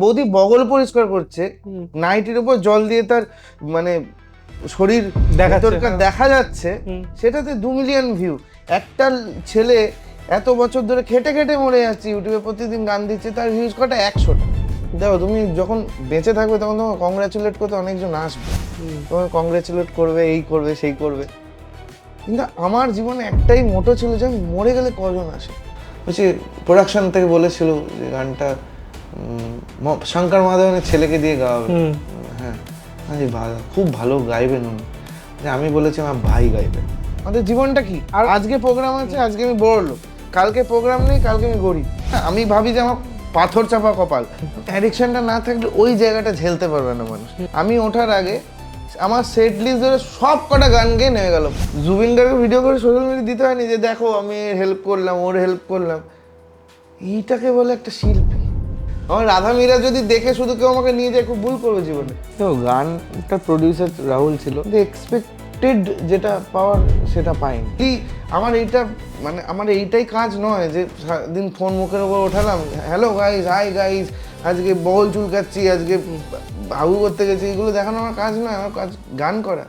বৌদি বগল পরিষ্কার করছে, নাইটির উপর জল দিয়ে তার মানে শরীর দেখা যাচ্ছে, সেটাতে 2 মিলিয়ন ভিউ। একটা ছেলে এত বছর ধরে খেটে খেটে মরে যাচ্ছে, ইউটিউবে প্রতিদিন গান দিচ্ছে, তার ভিউজ কটা 100টা। দেখো তুমি যখন বেঁচে থাকবে তখন তোমাকে কংগ্রাচুলেট করতে অনেকজন আসবে, তোমাকে কংগ্রাচুলেট করবে, এই করবে সেই করবে। কিন্তু আমার জীবনে একটাই মোটো ছিল যে আমি মরে গেলে কজন আসে। বলছি প্রোডাকশন থেকে বলেছিল যে গানটা শঙ্কর মহাদেবনের ছেলেকে দিয়ে গাওয়াবে। হ্যাঁ, খুব ভালো গাইবেন উনি। আমি বলেছি আমার ভাই গাইবে। আমাদের জীবনটা কি, আর আজকে প্রোগ্রাম আছে, আজকে আমি বড় লোক, কালকে প্রোগ্রাম নেই, কালকে আমি গরিব। আমি ভাবি যে আমার পাথর চাপা কপাল, অ্যাডিকশনটা না থাকলে ওই জায়গাটা ঝেলতে পারবে না মানুষ। আমি ওঠার আগে আমার সেট লিস্ট ধরে সব কটা গান গেয়ে নেমে গেল। জুবিন গার্গের ভিডিও করে সোশ্যাল মিডিয়া দিতে হয়নি যে দেখো আমি হেল্প করলাম, ওর হেল্প করলাম। এইটাকে বলে একটা শিল্পী। আমার রাধা মীরা যদি দেখে শুধু কেউ আমাকে নিয়ে যায়, খুব ভুল করবে জীবনে। তো গানটা প্রডিউসার রাহুল ছিল, এক্সপেক্টেড যেটা পাওয়ার সেটা পাইনি। কি আমার এইটা মানে আমার এইটাই কাজ নয় যে সারাদিন ফোন মুখের উপর ওঠালাম, হ্যালো গাইজ, হাই গাইজ, আজকে বগল চুলকাচ্ছি, আজকে হাগু করতে গেছি, এগুলো দেখানো আমার কাজ নয়। আমার কাজ গান করা।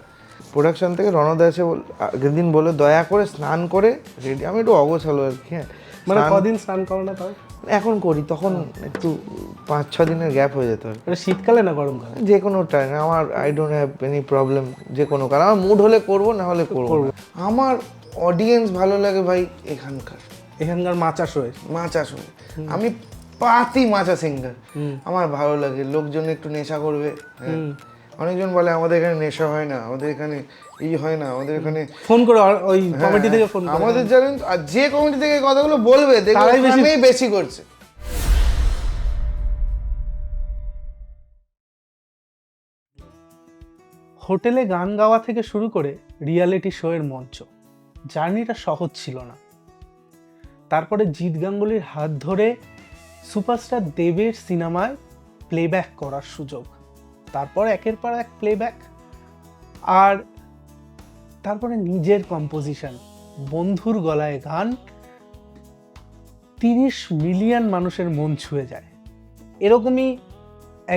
প্রোডাকশন থেকে রণদা এসে আগের দিন বলে দয়া করে স্নান করে রেডি। আমি একটু অগোছালো আর কি। হ্যাঁ, মানে কদিন স্নান করো না তাও? এখন করি, তখন একটু 5-6 দিনের গ্যাপ হয়ে যেত। শীতকালে না গরমকালে? যে কোনো টাইম আমার, I don't have any problem. যে কোনো কারণ আমার মুড হলে করবো, না হলে করবো। আমার অডিয়েন্স ভালো লাগে ভাই এখানকার মাচা শোয়। আমি পাতি মাচা সিঙ্গার, আমার ভালো লাগে। লোকজন একটু নেশা করবে। হ্যাঁ, অনেকজন বলে আমাদের এখানে নেশা হয় না, আমাদের এখানে এই হয় না, আমাদের এখানে ফোন করে ওই কমিটি থেকে ফোন করে আমাদের জানেন, আর যে কমিটি থেকে কথাগুলো বলবে দেখবে বেশি করছে। হোটেলে গান গাওয়া থেকে শুরু করে রিয়ালিটি শো এর মঞ্চ, জার্নিটা সহজ ছিল না। তারপরে জিৎ গাঙ্গুলির হাত ধরে সুপারস্টার দেবের সিনেমায় প্লেব্যাক করার সুযোগ, তারপর একের পর এক প্লেব্যাক, আর তারপরে নিজের কম্পোজিশন, বন্ধুর গলায় গান, 30 মিলিয়ন মানুষের মন ছুঁয়ে যায়। এরকমই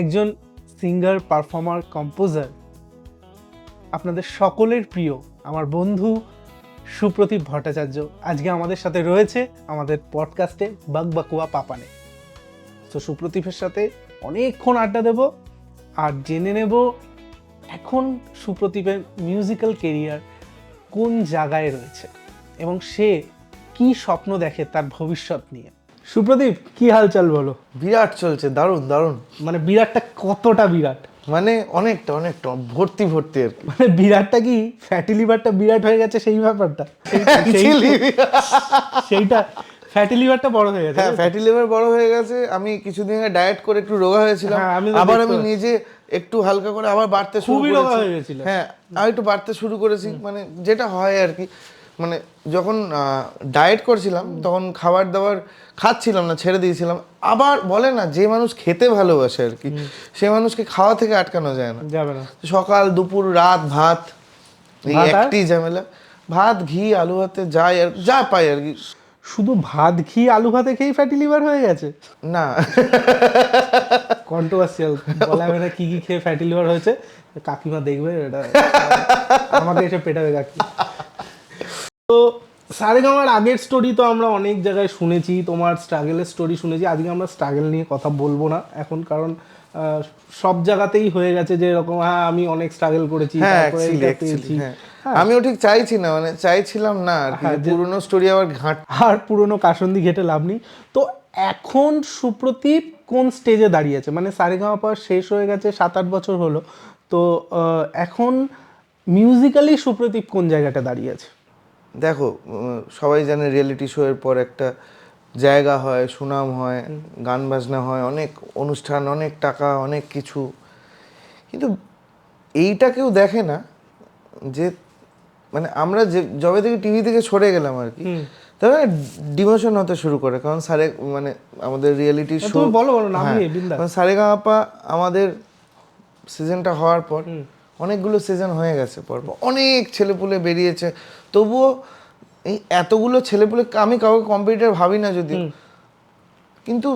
একজন সিঙ্গার, পারফর্মার, কম্পোজার, আপনাদের সকলের প্রিয় আমার বন্ধু সুপ্রতীপ ভট্টাচার্য আজকে আমাদের সাথে রয়েছে আমাদের পডকাস্টে বাকবাকুয়া পাপানে। তো সুপ্রতীপের সাথে অনেকক্ষণ আড্ডা দেব আর জেনে নেব এখন সুপ্রতীপের মিউজিক্যাল কেরিয়ার কোন জায়গায় রয়েছে এবং সে কি স্বপ্ন দেখে তার ভবিষ্যৎ নিয়ে। সুপ্রতীপ, কি হালচাল বলো? বিরাট চলছে, দারুণ দারুণ। মানে বিরাটটা কতটা বিরাট? মানে অনেকটা ভর্তি আর কি। মানে বিরাটটা কি ফ্যাটি লিভারটা বিরাট হয়ে গেছে সেই ব্যাপারটা? সেইটা ফ্যাটি লিভারটা বড় হয়ে গেছে। হ্যাঁ, ফ্যাটি লিভার বড় হয়ে গেছে। আমি কিছুদিন আগে ডায়েট করে একটু রোগা হয়েছিলাম, আবার আমি নিজে একটু হালকা করে আবার বাড়তে শুরু করেছি। হ্যাঁ, আমি একটু বাড়তে শুরু করেছি, মানে যেটা হয় আর কি। মানে যখন ডায়েট করছিলাম তখন খাবার দাবার খাচ্ছিলাম না, ছেড়ে দিয়েছিলাম। আবার বলে না, যে মানুষ খেতে ভালোবাসে আর কি, সে মানুষকে খাওয়া থেকে আটকানো যায় না। সকাল দুপুর রাত ভাত, এই একটি ঝামেলা। ভাত ঘি আলু ভাতে যাই আর যা পাই আর কি। শুধু ভাত ঘি আলু ভাতে খেয়েই ফ্যাটি লিভার হয়ে গেছে? না, কন্ট্রোভার্সিয়াল বলা হবে না কি কি খেয়ে ফ্যাটি লিভার হয়েছে। কাকিমা দেখবে এটা, আমাকে এসে পেটাবে কাকি। তো সারেগামার আগের স্টোরি তো আমরা অনেক জায়গায় শুনেছি, তোমার স্ট্রাগলের স্টোরি শুনেছি। আজকে আমরা স্ট্রাগল নিয়ে কথা বলবো না এখন, কারণ সব জায়গাতেই হয়ে গেছে যে এরকম, হ্যাঁ আমি অনেক স্ট্রাগল করেছি, আমিও ঠিক চাইছি না, মানে চাইছিলাম না আর কি, পুরনো স্টোরি আবার আর পুরনো কাসন্দি ঘেটে লাভ নেই। তো এখন সুপ্রতীপ কোন স্টেজে দাঁড়িয়েছে? মানে সারেগামা শেষ হয়ে গেছে, 7-8 বছর হলো, তো এখন মিউজিক্যালি সুপ্রতীপ কোন জায়গাটা দাঁড়িয়েছে? দেখো, সবাই জানে রিয়েলিটি শো এর পর একটা জায়গা হয়, সুনাম হয়, গান বাজনা হয়, অনেক অনুষ্ঠান, অনেক টাকা, অনেক কিছু। কিন্তু এইটা কেউ দেখে না যে মানে আমরা যে যবে থেকে টিভি থেকে সরে গেলাম আর কি, তবে ডিমোশন হতে শুরু করে। কারণ মানে আমাদের রিয়েলিটি শো, সারেগামাপা আমাদের সিজনটা হওয়ার পর অনেকগুলো সিজন হয়ে গেছে, পরপর অনেক ছেলেপুলে বেরিয়েছে। তবুও এই এতগুলো ছেলেপুলে, আমি কাউকে কম্পিটিটর ভাবি না যদি, কিন্তু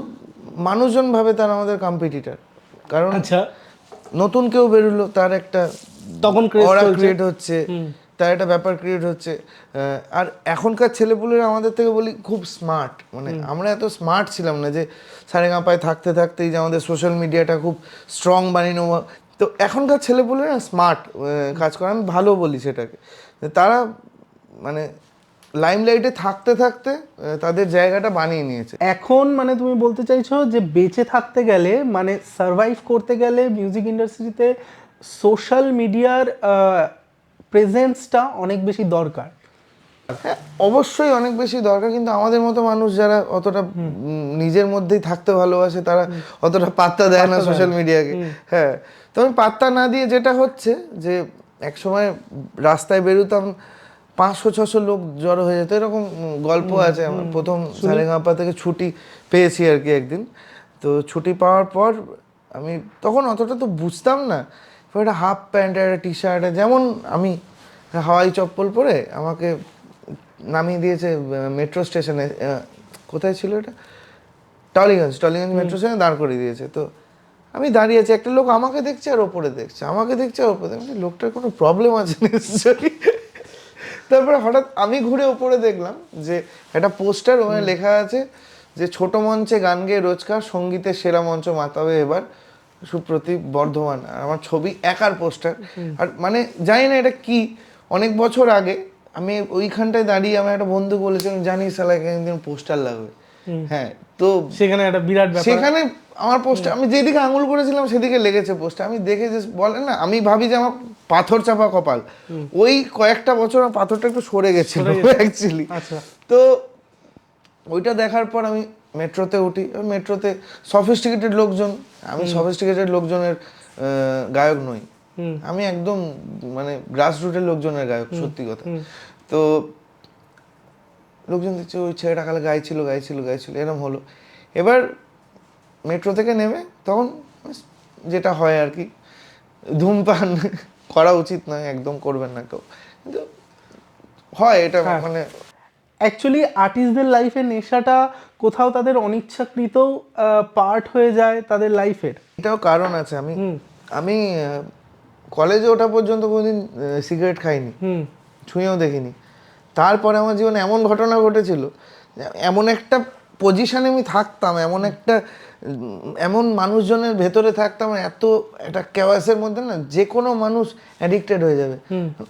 মানুষজন ভাবে তারা আমাদের কম্পিটিটর, কারণ আচ্ছা, নতুন কেউ বেরোলো তার একটা তখন অরা ক্রিয়েট হচ্ছে, তার একটা ব্যাপার ক্রিয়েট হচ্ছে। আর এখনকার ছেলেপুলেরা আমাদের থেকে বলি খুব স্মার্ট, মানে আমরা এত স্মার্ট ছিলাম না যে সারেগামাপায় থাকতে থাকতেই যে আমাদের সোশ্যাল মিডিয়াটা খুব স্ট্রং বানিয়ে নেবো। তো এখনকার ছেলেপুলেরা স্মার্ট কাজ করে, আমি ভালো বলি সেটাকে। তারা মানে লাইমলাইটে থাকতে থাকতে তাদের জায়গাটা বানিয়ে নিয়েছে। এখন মানে তুমি বলতে চাইছো যে বেঁচে থাকতে গেলে, মানে সার্ভাইভ করতে গেলে মিউজিক ইন্ডাস্ট্রিতে সোশ্যাল মিডিয়ার প্রেজেন্সটা অনেক বেশি দরকার। হ্যাঁ, অবশ্যই অনেক বেশি দরকার, কিন্তু আমাদের মতো মানুষ যারা অতটা নিজের মধ্যেই থাকতে ভালোবাসে তারা অতটা পাত্তা দেয় না সোশ্যাল মিডিয়াকে। হ্যাঁ, তবে পাত্তা না দিয়ে যেটা হচ্ছে যে একসময় রাস্তায় বেরোতাম 500-600 লোক জড়ো হয়ে যেত, এরকম গল্প আছে। আমার প্রথম সারেগামাপা থেকে ছুটি পেয়েছি আর কি একদিন। তো ছুটি পাওয়ার পর আমি তখন অতটা তো বুঝতাম না, একটা হাফ প্যান্ট একটা টি শার্ট, যেমন আমি হাওয়াই চপ্পল পরে আমাকে নামিয়ে দিয়েছে মেট্রো স্টেশনে। কোথায় ছিল এটা, টলিগঞ্জ মেট্রো স্টেশনে দাঁড় করিয়ে দিয়েছে। তো আমি দাঁড়িয়ে আছি, একটা লোক আমাকে দেখছে আর ওপরে দেখছে, আমাকে দেখছে আর ওপরে দেখছে, লোকটার কোনো প্রবলেম আছে নিশ্চয়ই। তারপরে হঠাৎ আমি ঘুরে ওপরে দেখলাম যে একটা পোস্টার, ওখানে লেখা আছে যে ছোট মঞ্চে গান গেয়ে রোজকার, সঙ্গীতের সেরা মঞ্চ মাতাবে এবার সুপ্রতীপ বর্ধমান। আর আমার ছবি, একার পোস্টার। আর মানে জানি না এটা কি, অনেক বছর আগে আমি ওইখানটায় দাঁড়িয়ে আমার একটা বন্ধু বলেছিলাম, জানিস শালা একদিন পোস্টার লাগবে। হ্যাঁ, তো সেখানে একটা বিরাট ব্যাপার, সেখানে আমার পোস্টার, আমি যেদিকে আঙুল করেছিলাম সেদিকে লেগেছে পোস্টার। আমি দেখে যে বলে না, আমি ভাবি যে আমার পাথর চাপা কপাল, ওই কয়েকটা বছর আমার পাথরটা একটু সরে গেছিল অ্যাকচুয়ালি। আচ্ছা, তো ওইটা দেখার পর আমি মেট্রোতে উঠি, মেট্রোতে সফিস্টিকেটেড লোকজন, আমি সফিস্টিকেটেড লোকজনের গায়ক নই, আমি একদম মানে গ্রাস রুটের লোকজনের গায়ক, সত্যি কথা। তো লোকজন দেখছে ওই ছেলেটা কালে গাইছিল এরম হলো। এবার মেট্রো থেকে নেমে তখন যেটা হয় আর কি, ধূমপান করা উচিত নয়, একদম করবেন না কেউ, কিন্তু হয় এটা। মানে অ্যাকচুয়ালি আর্টিস্টদের লাইফে নেশাটা কোথাও তাদের অনিচ্ছাকৃত পার্ট হয়ে যায় তাদের লাইফের। এটাও কারণ আছে। আমি কলেজে ওঠা পর্যন্ত কোনোদিন সিগারেট খাইনি, ছুঁয়েও দেখিনি। তারপরে আমার জীবনে এমন ঘটনা ঘটেছিল, এমন একটা পজিশনে আমি থাকতাম, এমন মানুষজনের ভেতরে থাকতাম, এত একটা কেওয়াসের মধ্যে না, যে কোনো মানুষ অ্যাডিক্টেড হয়ে যাবে।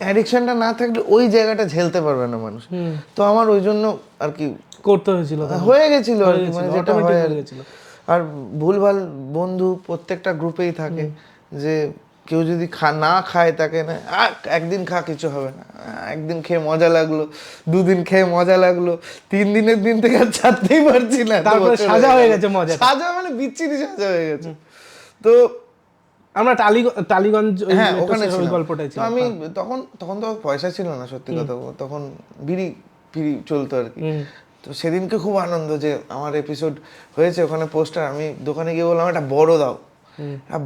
অ্যাডিকশনটা না থাকলে ওই জায়গাটা ঝেলতে পারবে না মানুষ। তো আমার ওই জন্য আর কি করতে হয়েছিল, হয়ে গেছিল আর কি, মানে যেটা হয়ে গেছিল। আর ভুলভাল বন্ধু প্রত্যেকটা গ্রুপেই থাকে, যে কেউ যদি না খায় তাকে না, একদিন খা কিছু হবে না, একদিন খেয়ে মজা লাগলো, দুদিন খেয়ে মজা লাগলো, 3 দিনের দিন থেকে আর ছাড়তেই পারছি না, তারপরে সাজা হয়ে গেছে, মজা সাজা মানে বিচ্ছিরি সাজা হয়ে গেছে। তো আমরা টালিগঞ্জ, হ্যাঁ ওখানে গল্পটাই ছিল। আমি তখন তো পয়সা ছিল না, সত্যি কথা, তখন বিড়ি ফিরি চলতো আর কি। তো সেদিনকে খুব আনন্দ যে আমার এপিসোড হয়েছে, ওখানে পোস্টার, আমি দোকানে গিয়ে বললাম একটা বড় দাও,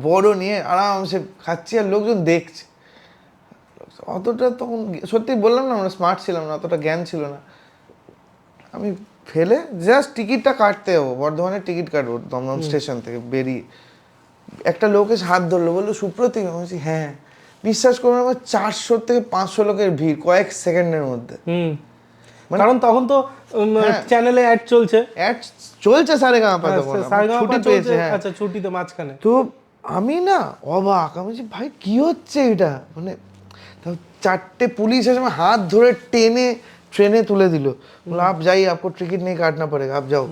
বড় নিয়ে আরামসে খাচ্ছি আর লোকজন দেখছে। অতটা তখন সত্যি বললাম না, আমরা স্মার্ট ছিলাম না, অতটা জ্ঞান ছিল না। আমি ফেলে জাস্ট টিকিটটা কাটতে যাবো, বর্ধমানের টিকিট কাটবো দমদম স্টেশন থেকে বেরিয়ে, একটা লোক এসে হাত ধরলো, বললো সুপ্রতীক। আমি বলছি হ্যাঁ। বিশ্বাস করুন, আমার 400 থেকে 500 লোকের ভিড় কয়েক সেকেন্ডের মধ্যে। কারণ তখন তো চ্যানেলে অ্যাড চলছে, সারেগামাপা, তখন ছুটি পেয়েছে। আচ্ছা, ছুটিতে মাঝখানে। তো আমি না অবাক, আমি বলছি ভাই কি হচ্ছে এটা, মানে 4টে পুলিশ এসে আমার হাত ধরে টেনে ট্রেনে তুলে দিল, বললো আপ যাই, আপকো টিকিট নেই কাটনা পড়েগা, আপ যাও।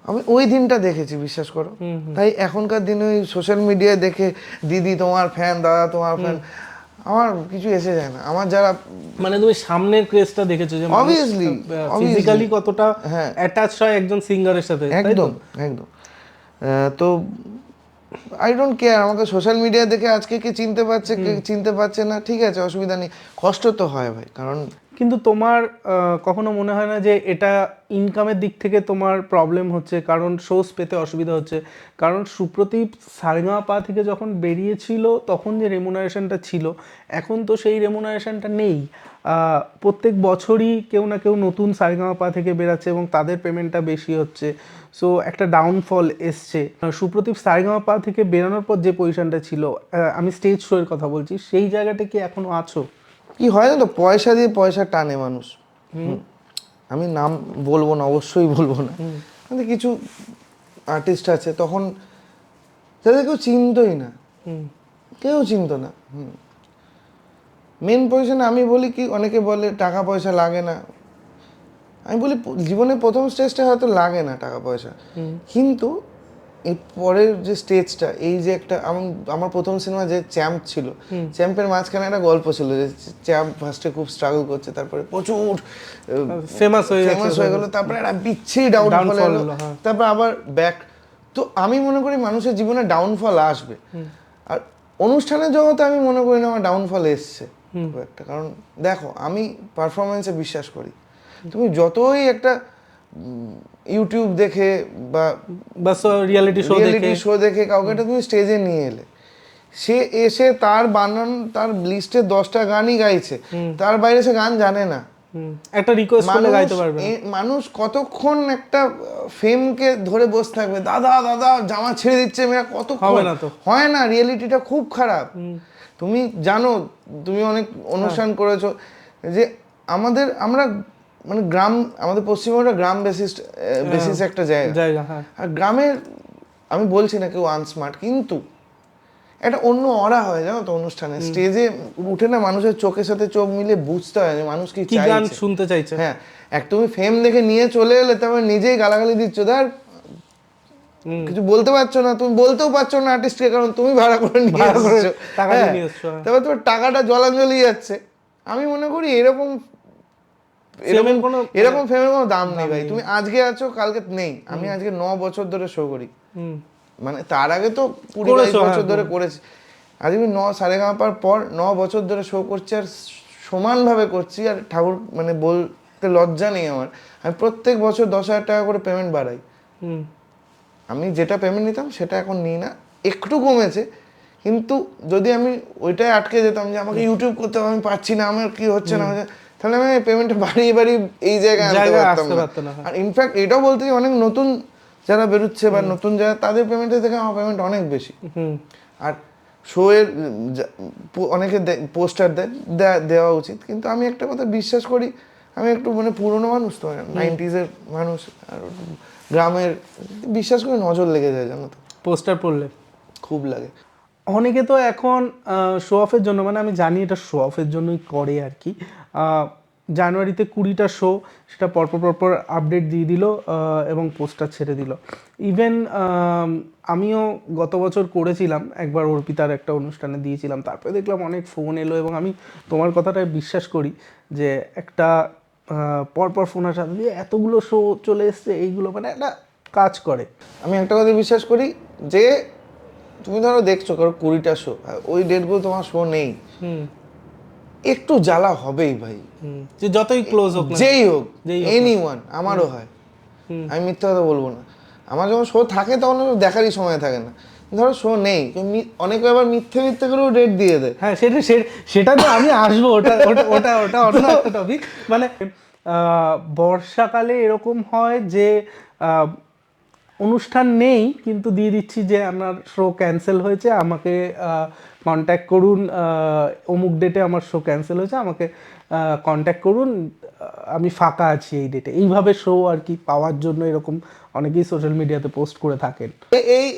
আমি ওই দিনটা দেখেছি, বিশ্বাস করো। তাই এখনকার দিনে ওই সোশ্যাল মিডিয়ায় দেখে দিদি তোমার ফ্যান, দাদা তোমার ফ্যান, আমার কিছু এসে যায় না। আমার যারা মানে তুমি সামনের ক্রেজটা দেখেছো যে অবভিয়াসলি ফিজিক্যালি কতটা অ্যাটাচ হয় একজন সিঙ্গারের সাথে, একদম। তো আই ডোন্ট কেয়ার, আমাকে সোশ্যাল মিডিয়া দেখে আজকে কে চিনতে পারছে কে চিনতে পারছে না, ঠিক আছে, অসুবিধা নেই। কষ্ট তো হয় ভাই, কারণ কিন্তু তোমার কখনো মনে হয় না যে এটা ইনকামের দিক থেকে তোমার প্রবলেম হচ্ছে, কারণ শোস পেতে অসুবিধা হচ্ছে? কারণ সুপ্রদীপ সারেগামাপা থেকে যখন বেরিয়েছিল তখন যে রেমুনারেশনটা ছিল, এখন তো সেই রেমুনারেশনটা নেই। প্রত্যেক বছরই কেউ না কেউ নতুন সারেগামাপা থেকে বেরাচ্ছে এবং তাদের পেমেন্টটা বেশি হচ্ছে। সো একটা ডাউনফল এসছে। সুপ্রদীপ সারেগামাপা থেকে বেরানোর পর যে পজিশনটা ছিল, আমি স্টেজ শোয়ের কথা বলছি, সেই জায়গাটা কি এখনো আছো? কি হয় না তো, পয়সা দিয়ে পয়সা টানে মানুষ। আমি নাম বলবো না, অবশ্যই বলবো না, কিন্তু কিছু আর্টিস্ট আছে তখন যাদের কেউ চিনতই না, কেউ চিনতো না। মেন পজিশনে আমি বলি কি, অনেকে বলে টাকা পয়সা লাগে না, আমি বলি জীবনে প্রথম স্টেজটা হয়তো লাগে না টাকা পয়সা, কিন্তু এর পরের যে স্টেজটা, এই যে একটা আমার প্রথম সিনেমা যে চ্যাম্প ছিল, চ্যাম্পের মাঝখানে একটা গল্প ছিল যে চ্যাম্প ফার্স্টে খুব স্ট্রাগল করছে, তারপরে প্রচুর ফেমাস হয়ে গেল, তারপরে একটা বিচ্ছিরি ডাউনফল এলো, তারপর আবার ব্যাক। তো আমি মনে করি মানুষের জীবনে ডাউনফল আসবে, আর অনুষ্ঠানের জগতে আমি মনে করি না আমার ডাউনফল এসছে খুব একটা। কারণ দেখো, আমি পারফরমেন্সে বিশ্বাস করি। তুমি যতই একটা ইউটিউব দেখে বা রিয়ালিটি শো দেখে কাউকে একটা তুমি স্টেজে নিয়ে এলে, সে এসে তার তার লিস্টে 10টা গানই গাইছে, তার বাইরে সে গান জানে না, একটা রিকোয়েস্ট করলে গাইতে পারবে। মানুষ কতক্ষণ একটা ফেমকে ধরে বসে থাকবে, দাদা দাদা জামা ছেড়ে দিচ্ছে মেয়েরা, কতক্ষণ? হয় না, রিয়েলিটিটা খুব খারাপ। তুমি জানো, তুমি অনেক অনুষ্ঠান করেছো, যে আমরা মানে গ্রাম, আমাদের পশ্চিমবঙ্গটা গ্রাম বেসিস একটা জায়গা। আর গ্রামের, আমি বলছি না কেউ আনস্মার্ট, কিন্তু একটা অন্য অরা হয় জানো তো অনুষ্ঠানে, স্টেজে উঠে না মানুষের চোখের সাথে চোখ মিলে বুঝতে হয় যে মানুষ কি গান শুনতে চাইছে। হ্যাঁ, এক তুমি ফেম দেখে নিয়ে চলে এলে, তারপর নিজেই গালাগালি দিচ্ছ, ধর কিছু বলতে পারছো না, তুমি বলতেও পারছো না আর্টিস্টকে, কারণ তুমি ভাড়া করে নিয়ে এসছো, তারপর তোমার টাকাটা জলাঞ্জলি যাচ্ছে। আমি মনে করি এরকম ফেমের কোনো দাম নেই ভাই। তুমি আজকে আছো, কালকে নেই। আমি আজকে 9 বছর ধরে শো করি, মানে তার আগে তো 20-22 বছর ধরে করেছি। আজ আমি সারেগামাপার পর 9 বছর ধরে শো করছি, আর সমানভাবে করছি। আর ঠাকুর মানে বলতে লজ্জা নেই আমার, আমি প্রত্যেক বছর 10,000 টাকা করে পেমেন্ট বাড়াই। আমি যেটা পেমেন্ট নিতাম সেটা এখন নিই না, একটু কমেছে। কিন্তু যদি আমি ওইটাই আটকে যেতাম যে আমাকে ইউটিউব করতে হবে, আমি পারছি না, আমার কি হচ্ছে না হচ্ছে, তাহলে আমি পেমেন্টটা বাড়িয়ে এই জায়গায় আনতে পারতাম না। আর ইনফ্যাক্ট এটাও বলতে অনেক নতুন যারা বেরোচ্ছে বা নতুন যারা, তাদের পেমেন্টের থেকে আমার পেমেন্ট অনেক বেশি। আর শো এর অনেকে পোস্টার দেওয়া উচিত, কিন্তু আমি একটা কথা বিশ্বাস করি, আমি একটু মানে পুরনো মানুষ তো, 90s এর মানুষ, আর গ্রামের, বিশ্বাস করি নজর লেগে যায় জানো তো, পোস্টার পড়লে খুব লাগে। অনেকে তো এখন শো অফের জন্য, মানে আমি জানি এটা শো অফের জন্যই করে আর কি, জানুয়ারিতে 20টা শো, সেটা পরপর আপডেট দিয়ে দিল এবং পোস্টার ছেড়ে দিল। ইভেন আমিও গত বছর করেছিলাম একবার, অর্পিতার একটা অনুষ্ঠানে দিয়েছিলাম, তারপরে দেখলাম অনেক ফোন এলো, এবং আমি তোমার কথাটাই বিশ্বাস করি যে একটা পরপর ফোন আসার দিয়ে এতগুলো শো চলে এসছে, এইগুলো মানে একটা কাজ করে। আমি একটা কথা বিশ্বাস করি যে তুমি ধরো দেখছো কারো 20টা শো, ওই ডেটগুলো তোমার শো নেই, একটু জ্বালা হবেই ভাই, যে যতই ক্লোজ হোক, যেই হোক, এনিওয়ান, আমারও হয়, আমি মিথ্যা কথা বলবো না। আমার যখন শো থাকে তখন দেখারই সময় থাকে না। ধরো শো নেই, অনেকে আবার মিথ্যে করেও ডেট দিয়ে দেয়। হ্যাঁ, সেটাতে আমি আসবো, ওটা অন্য একটা টপিক। মানে বর্ষাকালে এরকম হয় যে অনুষ্ঠান নেই, কিন্তু দিয়ে দিচ্ছি যে আমার শো ক্যান্সেল হয়েছে, আমাকে কন্ট্যাক্ট করুন, অমুক ডেটে আমার শো ক্যান্সেল হয়েছে, আমাকে কন্ট্যাক্ট করুন, আমি ফাঁকা আছি এই ডেটে। এইভাবে শো আর কি পাওয়ার জন্য এরকম অনেকেই সোশ্যাল মিডিয়াতে পোস্ট করে থাকেন।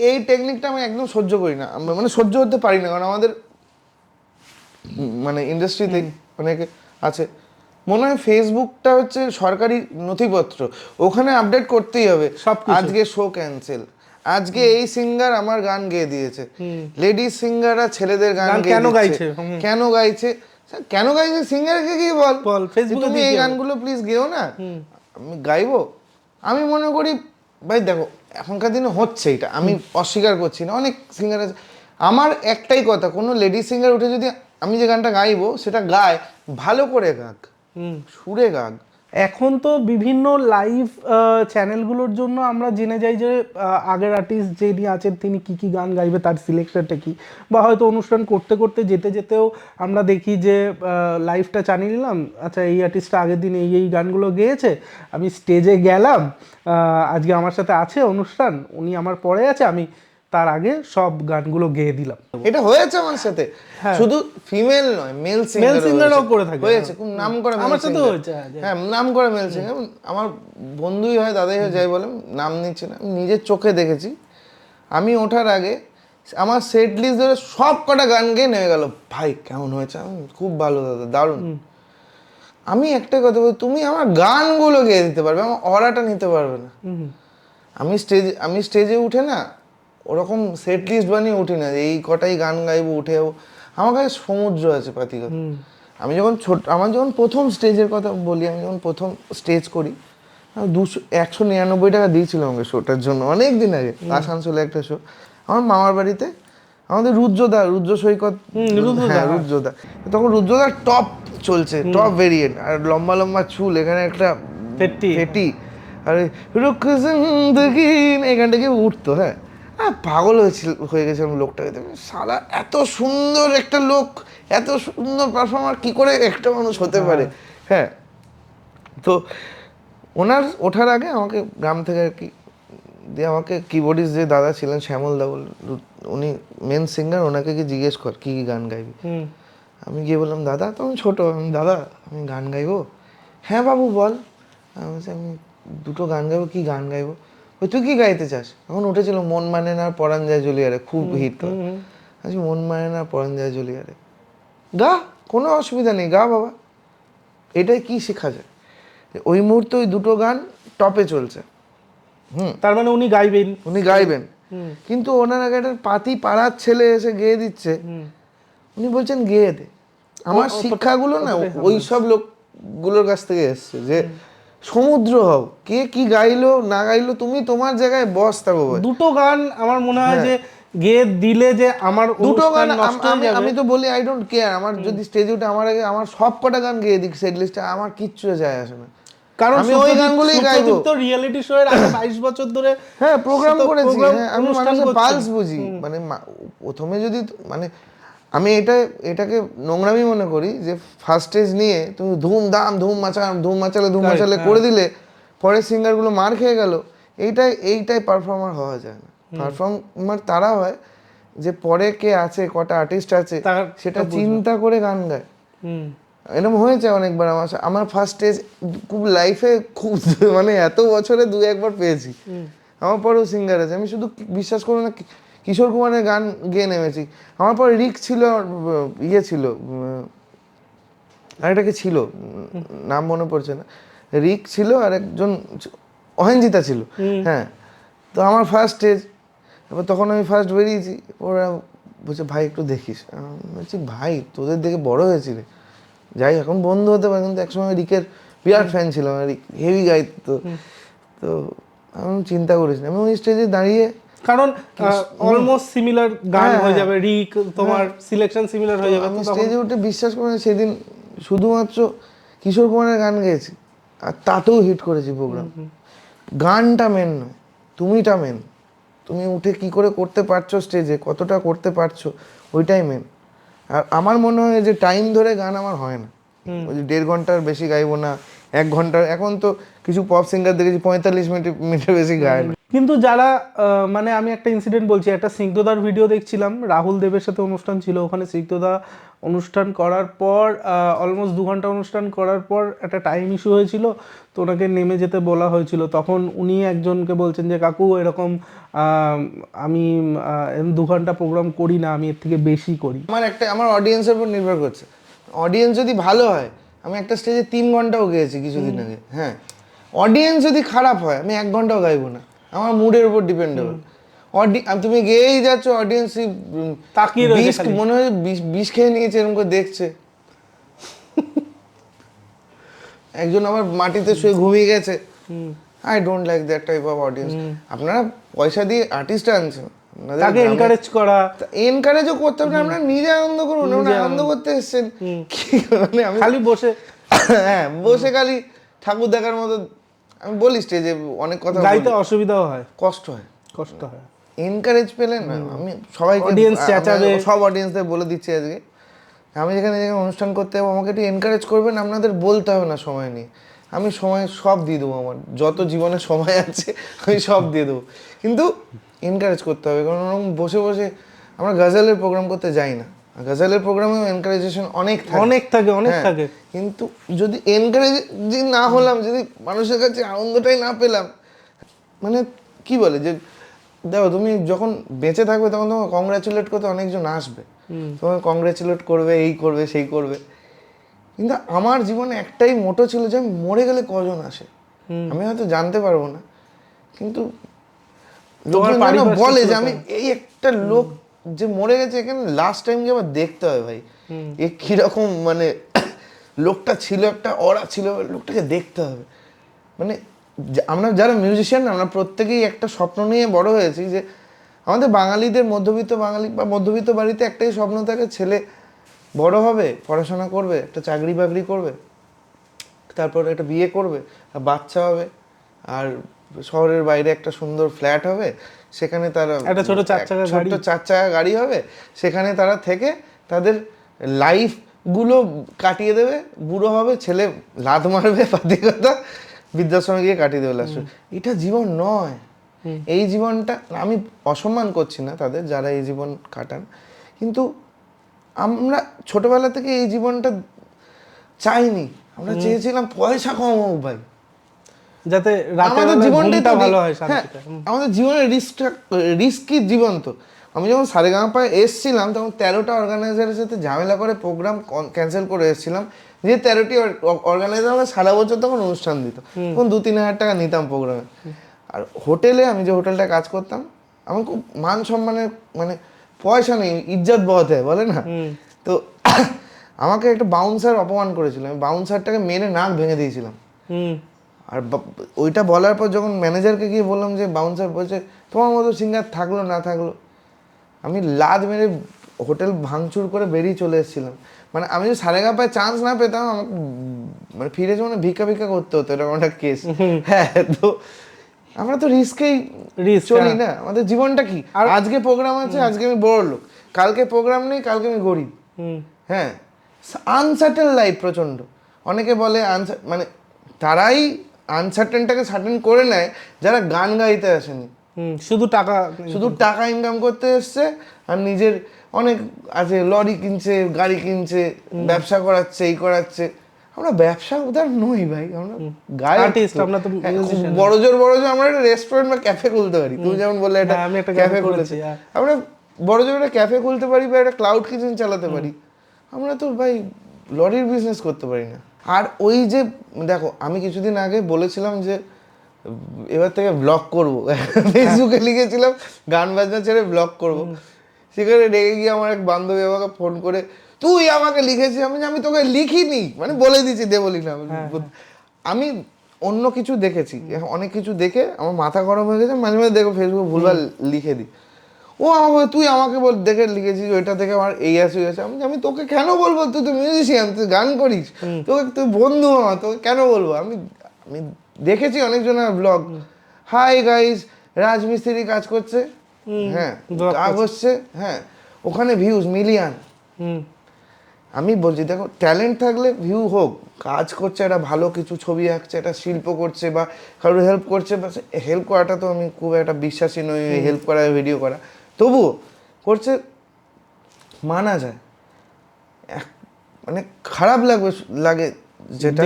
এই টেকনিকটা আমি একদম সহ্য করি না, মানে সহ্য করতে পারি না, কারণ আমাদের মানে ইন্ডাস্ট্রিতে অনেকে আছে, মনে হয় ফেসবুকটা হচ্ছে সরকারি নথিপত্র, ওখানে আপডেট করতেই হবে, আজকে শো ক্যান্সেল, আজকে এই সিঙ্গার আমার গান গেয়ে দিয়েছে, লেডিস সিঙ্গাররা ছেলেদের গান কেন গাইছে, সিঙ্গারকে কি বল, তুমি এই গানগুলো প্লিজ গেও না, আমি গাইবো। আমি মনে করি ভাই দেখো, এখনকার দিনে হচ্ছে এটা, আমি অস্বীকার করছি না, অনেক সিঙ্গার আছে। আমার একটাই কথা, কোনো লেডিস সিঙ্গার উঠে যদি আমি যে গানটা গাইবো সেটা গায়, ভালো করে গাক, সুরে গান। এখন তো বিভিন্ন লাইভ চ্যানেলগুলোর জন্য আমরা জেনে যাই যে আগের আর্টিস্ট যিনি আছেন তিনি কি কি গান গাইবে, তার সিলেকশনটা কি, বা হয়তো অনুষ্ঠান করতে করতে যেতে যেতেও আমরা দেখি যে লাইভটা চালিয়ে নিলাম, আচ্ছা এই আর্টিস্টটা আগের দিন এই গানগুলো গেয়েছে, আমি স্টেজে গেলাম, আজকে আমার সাথে আছে অনুষ্ঠান, উনি আমার পরে আছে, আমি তার আগে সব গানগুলো গেয়ে দিলাম। এটা হয়েছে আমার সাথে, শুধু ফিমেল নয়, মেল সিঙ্গারও করে থাকে, হয়েছে, খুব নাম করা আমার সাথে হয়েছে। হ্যাঁ, নাম করা মেল সিঙ্গার, আমার বন্ধুই হয়, দাদাই হয়, যাই বলেন, নাম নিচ্ছে না, আমি নিজের চোখে দেখেছি। আমি ওঠার আগে আমার সেট লিস্ট ধরে সব কটা গান গেয়ে নেমে গেল, ভাই কেমন হয়েছে, আমি খুব ভালো দাদা, দারুণ। আমি একটা কথা বলি, তুমি আমার গানগুলো গেয়ে দিতে পারবে, আমার অরাটা নিতে পারবে না। আমি স্টেজে উঠে না ওরকম সেট লিস্ট বানিয়ে উঠি না, এই কটাই গান গাইবো উঠেও। আমার কাছে সমুদ্র আছে পাতিগত। আমার যখন প্রথম স্টেজের কথা বলি, আমি যখন প্রথম স্টেজ করি, 199 টাকা দিয়েছিল আমাকে শোটার জন্য, অনেক দিন আগে, আসানসোলে একটা শো, আমার মামার বাড়িতে, আমাদের রুদ্র সৈকত, হ্যাঁ রুদ্রদা, তখন রুদ্রদার টপ চলছে, টপ ভেরিয়েন্ট, আর লম্বা লম্বা চুল, এখানে একটা পেটি, আর রুক জিন্দগি এই গানটা কি উঠতো, হ্যাঁ পাগল হয়ে গেছিলাম লোকটাকে দেখে, সালা এত সুন্দর একটা লোক, এত সুন্দর পারফর্মার কি করে একটা মানুষ হতে পারে। হ্যাঁ, তো ওনার ওঠার আগে আমাকে গ্রাম থেকে আর কি দিয়ে আমাকে কিবোর্ডিস্ট যে দাদা ছিলেন শ্যামল দা, উনি মেন সিঙ্গার, ওনাকে কি জিজ্ঞেস কর কি কি গান গাইবি। আমি গিয়ে বললাম দাদা, তখন ছোট, আমি দাদা আমি গান গাইবো। হ্যাঁ বাবু বল। আমি দুটো গান গাইবো, কি গান গাইবো? তুই কি গাইতে চাস? এখন উঠেছিল মন মানে না পরাণ যায় জুলিয়ারে, খুব হিট। আচ্ছা মন মানে না পরাণ যায় জুলিয়ারে, গা, কোনো অসুবিধা নেই, গা বাবা। এটাই কি শেখা যায়, ওই মুহূর্তে ওই দুটো গান টপে চলছে। তার মানে উনি গাইবেন, কিন্তু ওনার আগে একটা পাতি পাড়ার ছেলে এসে গেয়ে দিচ্ছে, উনি বলছেন গেয়ে দে। আমার শিক্ষাগুলো না ওই সব লোকগুলোর কাছ থেকে এসছে, যে সমুদ্র হও, কে কি গাইলো না গাইলো, তুমি করে জায়গায় বস থাকো। দুটো গান আমার মনে হয় যে গেয়ে দিলে যে আমার দুটো গান আমি তো বলি আই ডোন্ট কেয়ার, আমার যদি স্টেজে উঠে আমার আগে আমার সব কটা গান গেয়ে দিক সেট লিস্টে, আমার কিচ্ছু যায় আসে না, কারণ আমি ওই গানগুলোই গাইবো। তো রিয়েলিটি শো এর আগে 22 বছর ধরে হ্যাঁ প্রোগ্রাম করেছি, হ্যাঁ আমি মানুষের পালস বুঝি। মানে প্রথমে যদি মানে আমি এটাকে নোংরামি মনে করি যে ফার্স্ট স্টেজ নিয়ে তুমি ধুম মাচালে করে দিলে, পরে সিঙ্গারগুলো মার খেয়ে গেল, এইটাই পারফর্মার হওয়া যায় না। পারফর্মার তারা হয় যে পরে কে আছে, কটা আর্টিস্ট আছে, সেটা চিন্তা করে গান গায়। এরকম হয়েছে অনেকবার আমার ফার্স্ট স্টেজ খুব লাইফে খুব মানে এত বছরে 2-1 বার পেয়েছি। আমার পরেও সিঙ্গার আছে, আমি শুধু বিশ্বাস করো না কিশোর কুমারের গান গেয়ে নেমেছি। আমার পরে রিক ছিল, ইয়ে ছিল, আরেকটাকে ছিল, নাম মনে পড়ছে না, রিক ছিল আর একজন অহেঞ্জিতা ছিল। হ্যাঁ, তো আমার ফার্স্ট স্টেজ, এবার তখন আমি ফার্স্ট বেরিয়েছি, ওরা বলছে ভাই একটু দেখিস। বলছি ভাই তোদের দেখে বড় হয়েছি রে, যাই এখন বন্ধু হতে পারে, কিন্তু একসময় রিকের বিরাট ফ্যান ছিলাম, রিক হেভি গাইতো। তো আমি চিন্তা করিস না, আমি ওই স্টেজে দাঁড়িয়ে, কারণ অলমোস্ট সিমিলার গান হয়ে যাবে, রিক তোমার সিলেকশন সিমিলার হয়ে যাবে। আমি স্টেজে উঠে বিশ্বাস করে সেদিন শুধুমাত্র কিশোর কুমারের গান গেয়েছি, আর তাতেও হিট করেছি প্রোগ্রাম। গানটা মেন নয়, তুমিটা মেন, তুমি উঠে কি করে করতে পারছো স্টেজে, কতটা করতে পারছো, ওইটাই মেন। আর আমার মনে হয় যে টাইম ধরে গান আমার হয় না, ওই যে 1.5 ঘন্টার বেশি গাইবো না, 1 ঘন্টার। এখন তো কিছু পপ সিঙ্গার দেখেছি 45 মিনিটের বেশি গায় না। কিন্তু যারা মানে আমি একটা ইনসিডেন্ট বলছি, একটা সিংহদার ভিডিও দেখছিলাম, রাহুল দেবের সাথে অনুষ্ঠান ছিল, ওখানে সিংহদা অনুষ্ঠান করার পর অলমোস্ট 2 ঘন্টা অনুষ্ঠান করার পর একটা টাইম ইস্যু হয়েছিল, তো ওনাকে নেমে যেতে বলা হয়েছিল। তখন উনি একজনকে বলছেন যে কাকু এরকম আমি 2 ঘন্টা প্রোগ্রাম করি না, আমি এর থেকে বেশি করি। আমার অডিয়েন্সের উপর নির্ভর করছে, অডিয়েন্স যদি ভালো হয়, আমি একটা স্টেজে 3 ঘন্টাও গেয়েছি কিছুদিন আগে। হ্যাঁ, অডিয়েন্স যদি খারাপ হয় আমি 1 ঘন্টাও গাইবো না, আমার মুডের উপর ডিপেন্ডেবল। তুমি গেয়েই যাচ্ছ, অডিয়েন্স মনে হয় বিষ খেয়ে নিয়েছে এরকম করে দেখছে। একজন আবার মাটিতে শুয়ে ঘুমিয়ে গেছে, I don't like that type of audience. আপনারা পয়সা দিয়ে আর্টিস্ট আনছেন, তাকে এনকারেজ করা, এনকারেজও করতে হবে না, আপনারা নিজে আনন্দ করুন, আনন্দ করতে এসেছেন, মানে আমি খালি বসে হ্যাঁ বসে খালি ঠাকুর দেখার মতো। আমি বলি স্টেজে অনেক কথা গাইতে অসুবিধাও হয়, কষ্ট হয়। এনকারেজ পেলে না, আমি সবাইকে Audience চেঁচাবে। সব অডিয়েন্সদের বলে দিচ্ছি আজকে, আমি যেখানে যেখানে অনুষ্ঠান করতে যাবো আমাকে একটু এনকারেজ করবেন, আপনাদের বলতে হবে না সময় নিয়ে, আমি সময় সব দিয়ে দেবো, আমার যত জীবনে সময় আছে আমি সব দিয়ে দেবো, কিন্তু এনকারেজ করতে হবে। কারণ ওরকম বসে বসে আমরা গজালের প্রোগ্রাম করতে যাই না, গজালের প্রোগ্রামেও এনকারেজেশন অনেক থাকে, কিন্তু যদি এনকারেজিং না হলাম, যদি মানুষের কাছে আনন্দটাই না পেলাম, মানে কি বলে যে দেখো তুমি যখন বেঁচে থাকবে তখন তোমাকে কংগ্রাচুলেট করতে অনেকজন আসবে, তোমাকে কংগ্রাচুলেট করবে, এই করবে সেই করবে, কিন্তু আমার জীবনে একটাই মোটো ছিল যে আমি মরে গেলে কজন আসে আমি হয়তো জানতে পারবো না, কিন্তু লোকজন বলে যে আমি এই একটা লোক যে মরে গেছে এখানে লাস্ট টাইম গিয়ে আবার দেখতে হয় ভাই এ কিরকম, মানে লোকটা ছিল একটা অরা ছিল, লোকটাকে দেখতে হবে। মানে আমরা যারা মিউজিশিয়ান আমরা প্রত্যেকেই একটা স্বপ্ন নিয়ে বড় হয়েছি যে আমাদের বাঙালিদের মধ্যবিত্ত বাঙালি বা মধ্যবিত্ত বাড়িতে একটাই স্বপ্ন থাকে, ছেলে বড় হবে, পড়াশোনা করবে, একটা চাকরি বাকরি করবে, তারপর একটা বিয়ে করবে, বাচ্চা হবে, আর শহরের বাইরে একটা সুন্দর ফ্ল্যাট হবে, সেখানে তারা একটা ছোট চার চাকা গাড়ি হবে, সেখানে তারা থেকে তাদের লাইফগুলো কাটিয়ে দেবে, বুড়ো হবে, ছেলে লাথ মারবে, পাতি কথা বৃদ্ধাশ্রমে গিয়ে কাটিয়ে দেবে লাস্ট। এটা জীবন নয়। এই জীবনটা আমি অসম্মান করছি না তাদের যারা এই জীবন কাটান, কিন্তু আমরা ছোটবেলা থেকে এই জীবনটা চাইনি, আমরা চেয়েছিলাম পয়সা কম হোক ভাই, যাতে আমাদের জীবনটা ভালো হয়। আমাদের জীবনের রিস্কি জীবন। তো আমি যখন সারেগামাপায় এসছিলাম তখন 13টা অর্গানাইজারের সাথে ঝামেলা করে প্রোগ্রাম ক্যান্সেল করে এসেছিলাম, যে 13টি অর্গানাইজার আমাকে সারা বছর তখন অনুষ্ঠান দিত, তখন 2-3 হাজার টাকা নিতাম প্রোগ্রামে। আর হোটেলে আমি যে হোটেলটায় কাজ করতাম আমার খুব মান সম্মানের, মানে পয়সা নেই ইজ্জত বহুত হয় বলে না, তো আমাকে একটা বাউন্সার অপমান করেছিল, আমি বাউন্সারটাকে মেরে নাক ভেঙে দিয়েছিলাম। আর ওইটা বলার পর যখন ম্যানেজারকে গিয়ে বললাম যে বাউন্সার বলছে তোমার মতো সিঙ্গার থাকলো না থাকলো, আমি লাদ মেরে হোটেল ভাঙচুর করে বেরিয়ে চলে এসেছিলাম। মানে আমি যদি সারেগামাপায় চান্স না পেতাম আমাকে মানে ফিরে মানে ভিক্ষা করতে হতো, এরকম একটা কেস। হ্যাঁ, তো আমরা তো রিস্কেই চলি না, আমাদের জীবনটা কি, আজকে প্রোগ্রাম আছে আজকে আমি বড় লোক, কালকে প্রোগ্রাম নেই কালকে আমি গরিব। হ্যাঁ, আনসার্টেন লাইফ প্রচণ্ড। অনেকে বলে মানে তারাই আনসার্টেনটাকে সার্টেন করে নেয় যারা গান গাইতে আসেনি, শুধু টাকা ইনকাম করতে এসছে, আর নিজের অনেক আছে লরি কিনছে, গাড়ি কিনছে, ব্যবসা করাচ্ছে, এই করাচ্ছে। আমরা ব্যবসা উদার নই ভাই, আমরা আর্টিস্ট, আমরা তো বড় জোর আমরা একটা রেস্টুরেন্ট বা ক্যাফে খুলতে পারি, তুমি যেমন বললে একটা ক্যাফে খুলেছি, আমরা বড় জোর একটা ক্যাফে খুলতে পারি বা একটা ক্লাউড কিচেন চালাতে পারি, আমরা তো ভাই লরির বিজনেস করতে পারি না। আর ওই যে দেখো আমি কিছুদিন আগে বলেছিলাম যে এবার থেকে ব্লগ করবো, ফেসবুকে লিখেছিলাম গান বাজনা ছেড়ে ব্লগ করবো, সেখানে রেগে গিয়ে আমার এক বান্ধবী আমাকে ফোন করে তুই আমাকে লিখেছিস, আমি তোকে লিখিনি, মানে বলে দিচ্ছি দেবলি না, আমি অন্য কিছু দেখেছি, অনেক কিছু দেখে আমার মাথা গরম হয়ে গেছে, মাঝে মাঝে দেখো ফেসবুকে ভুলভাল লিখে দিই, ও আমাকে তুই আমাকে দেখে লিখেছিস ওইটা থেকে আমার এই আছে ওই আছে, আমি তোকে কেন বলবো, তুই তো মিউজিশিয়ান, তুই গান করিস, তোকে তুই বন্ধু আমার, তোকে কেন বলবো, আমি দেখেছি অনেকজনের ব্লগ, হাই গাইস রাজমিস্ত্রি কাজ করছে, হ্যাঁ কাজ হচ্ছে, হ্যাঁ ওখানে ভিউজ মিলিয়ন। আমি বলছি দেখো ট্যালেন্ট থাকলে ভিউ হোক, কাজ করছে একটা ভালো কিছু ছবি আঁকছে, একটা শিল্প করছে বা কারোর হেল্প করছে, বা হেল্প করাটা তো আমি খুব একটা বিশ্বাসী নই, হেল্প করা ভিডিও করা, তবুও করছে মানা যায়, মানে খারাপ লাগে যেটা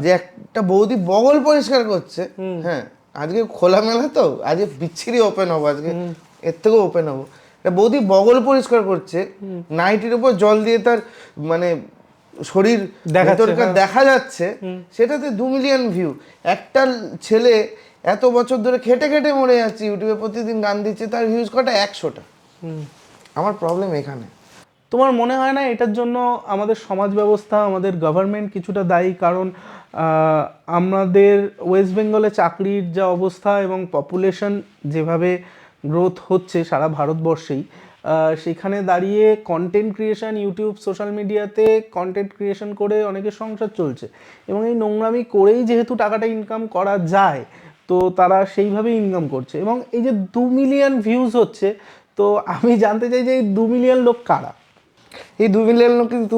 যে একটা বৌদি বগল পরিষ্কার করছে, হ্যাঁ আজকে খোলামেলা তো, আজকে বিচ্ছিরি ওপেন হবো, আজকে এর থেকেও ওপেন হবো, একটা বৌদি বগল পরিষ্কার করছে, নাইটির উপর জল দিয়ে তার মানে শরীর দেখা যাচ্ছে, সেটাতে 2 মিলিয়ন ভিউ। একটা ছেলে এত বছর ধরে খেটে খেটে মরে যাচ্ছে, ইউটিউবে প্রতিদিন গান দিচ্ছে, তার ভিউজ কটা 100টা। আমার প্রবলেম এখানে। তোমার মনে হয় না এটার জন্য আমাদের সমাজ ব্যবস্থা, আমাদের গভর্নমেন্ট কিছুটা দায়ী? কারণ আমাদের ওয়েস্ট বেঙ্গলে চাকরির যা অবস্থা এবং পপুলেশন যেভাবে গ্রোথ হচ্ছে সারা ভারতবর্ষেই, সেখানে দাঁড়িয়ে কন্টেন্ট ক্রিয়েশন, ইউটিউব, সোশ্যাল মিডিয়াতে কন্টেন্ট ক্রিয়েশন করে অনেকের সংসার চলছে, এবং এই নোংরামি করেই যেহেতু টাকাটা ইনকাম করা যায়, তো তারা সেইভাবেই ইনকাম করছে। এবং এই যে 2 মিলিয়ন ভিউজ হচ্ছে, তো আমি জানতে চাই যে এই 2 মিলিয়ন লোক কারা? এই 2 মিলিয়ন লোক কিন্তু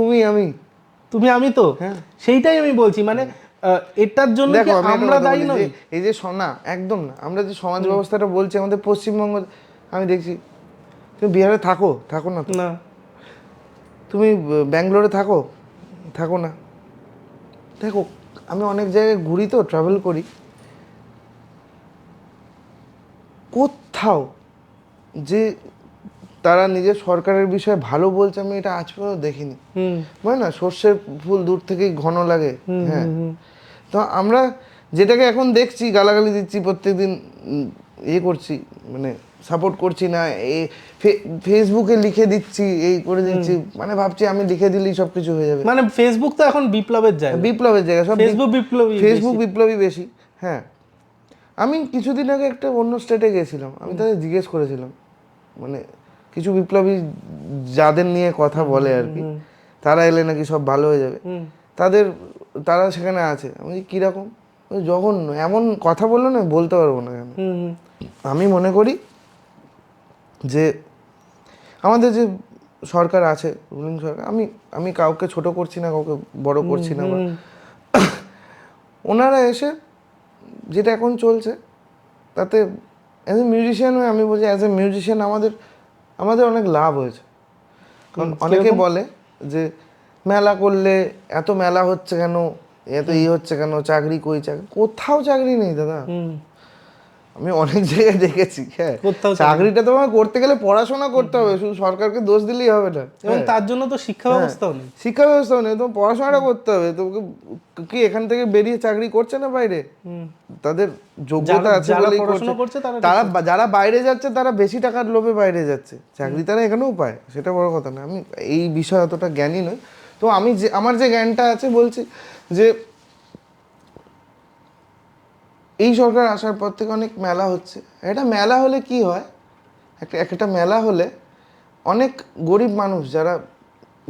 আমি তো সেইটাই আমি বলছি, মানে এটার জন্য কি আমরা দায়ী নই? এই যে শোনা, একদম না, আমরা যে সমাজ ব্যবস্থাটা বলছি আমাদের পশ্চিমবঙ্গ, আমি দেখছি তুমি বিহারে থাকো না তো, না, তুমি ব্যাঙ্গালোরে থাকো না। দেখো, আমি অনেক জায়গায় ঘুরি তো, ট্রাভেল করি, কোথাও যে তারা নিজের সরকারের বিষয়ে ভালো বলছে আমি এটা আজ পর্যন্ত দেখিনি। মানে না, সর্ষের ফুল দূর থেকেই ঘন লাগে। হ্যাঁ, তো আমরা যেটাকে এখন দেখছি গালাগালি দিচ্ছি প্রত্যেকদিন, করছি, মানে সাপোর্ট করছি না, ফেসবুকে লিখে দিচ্ছি, এই করে দিচ্ছি, মানে ভাবছি আমি লিখে দিলেই সব কিছু হয়ে যাবে। মানে ফেসবুক তো এখন বিপ্লবের জায়গা, সব ফেসবুক বিপ্লবী বেশি। হ্যাঁ, আমি কিছুদিন আগে একটা অন্য স্টেটে গেছিলাম, আমি তাদের জিজ্ঞেস করেছিলাম, মানে কিছু বিপ্লবী যাদের নিয়ে কথা বলে আর কি, তারা এলে নাকি সব ভালো হয়ে যাবে, তারা সেখানে আছে। আমি কিরকম জঘন্য, এমন কথা বললো না, বলতে পারবো না কেন। আমি মনে করি যে আমাদের যে সরকার আছে, রুলিং সরকার, আমি কাউকে ছোট করছি না, কাউকে বড় করছি না, ওনারা এসে যেটা এখন চলছে তাতে অ্যাজ এ মিউজিশিয়ান হয়ে আমি বলছি, অ্যাজ এ মিউজিশিয়ান আমাদের অনেক লাভ হয়েছে। কারণ অনেকে বলে যে মেলা করলে এত মেলা হচ্ছে কেন, এত হচ্ছে কেন, চাকরি কোথাও চাকরি নেই দাদা। আমি অনেক জায়গায় দেখেছি। হ্যাঁ, চাকরিটা তোমার করতে গেলে পড়াশোনা করতে হবে, শুধু সরকারকে দোষ দিলেই হবে না। এবং তার জন্য তো শিক্ষা ব্যবস্থাও নেই, তোমার পড়াশোনাটা করতে হবে। তোমাকে কি এখান থেকে বেরিয়ে চাকরি করছে না বাইরে, তাদের যোগ্যতা আছে বলেই করছে। তারা যারা বাইরে যাচ্ছে তারা বেশি টাকার লোভে বাইরে যাচ্ছে, চাকরি তারা এখানেও পায়, সেটা বড় কথা না। আমি এই বিষয়ে অতটা জ্ঞানী নই, তো আমি যে আমার যে জ্ঞানটা আছে বলছি যে এই সরকার আসার পর থেকে অনেক মেলা হচ্ছে। এটা মেলা হলে কি হয়, একটা মেলা হলে অনেক গরিব মানুষ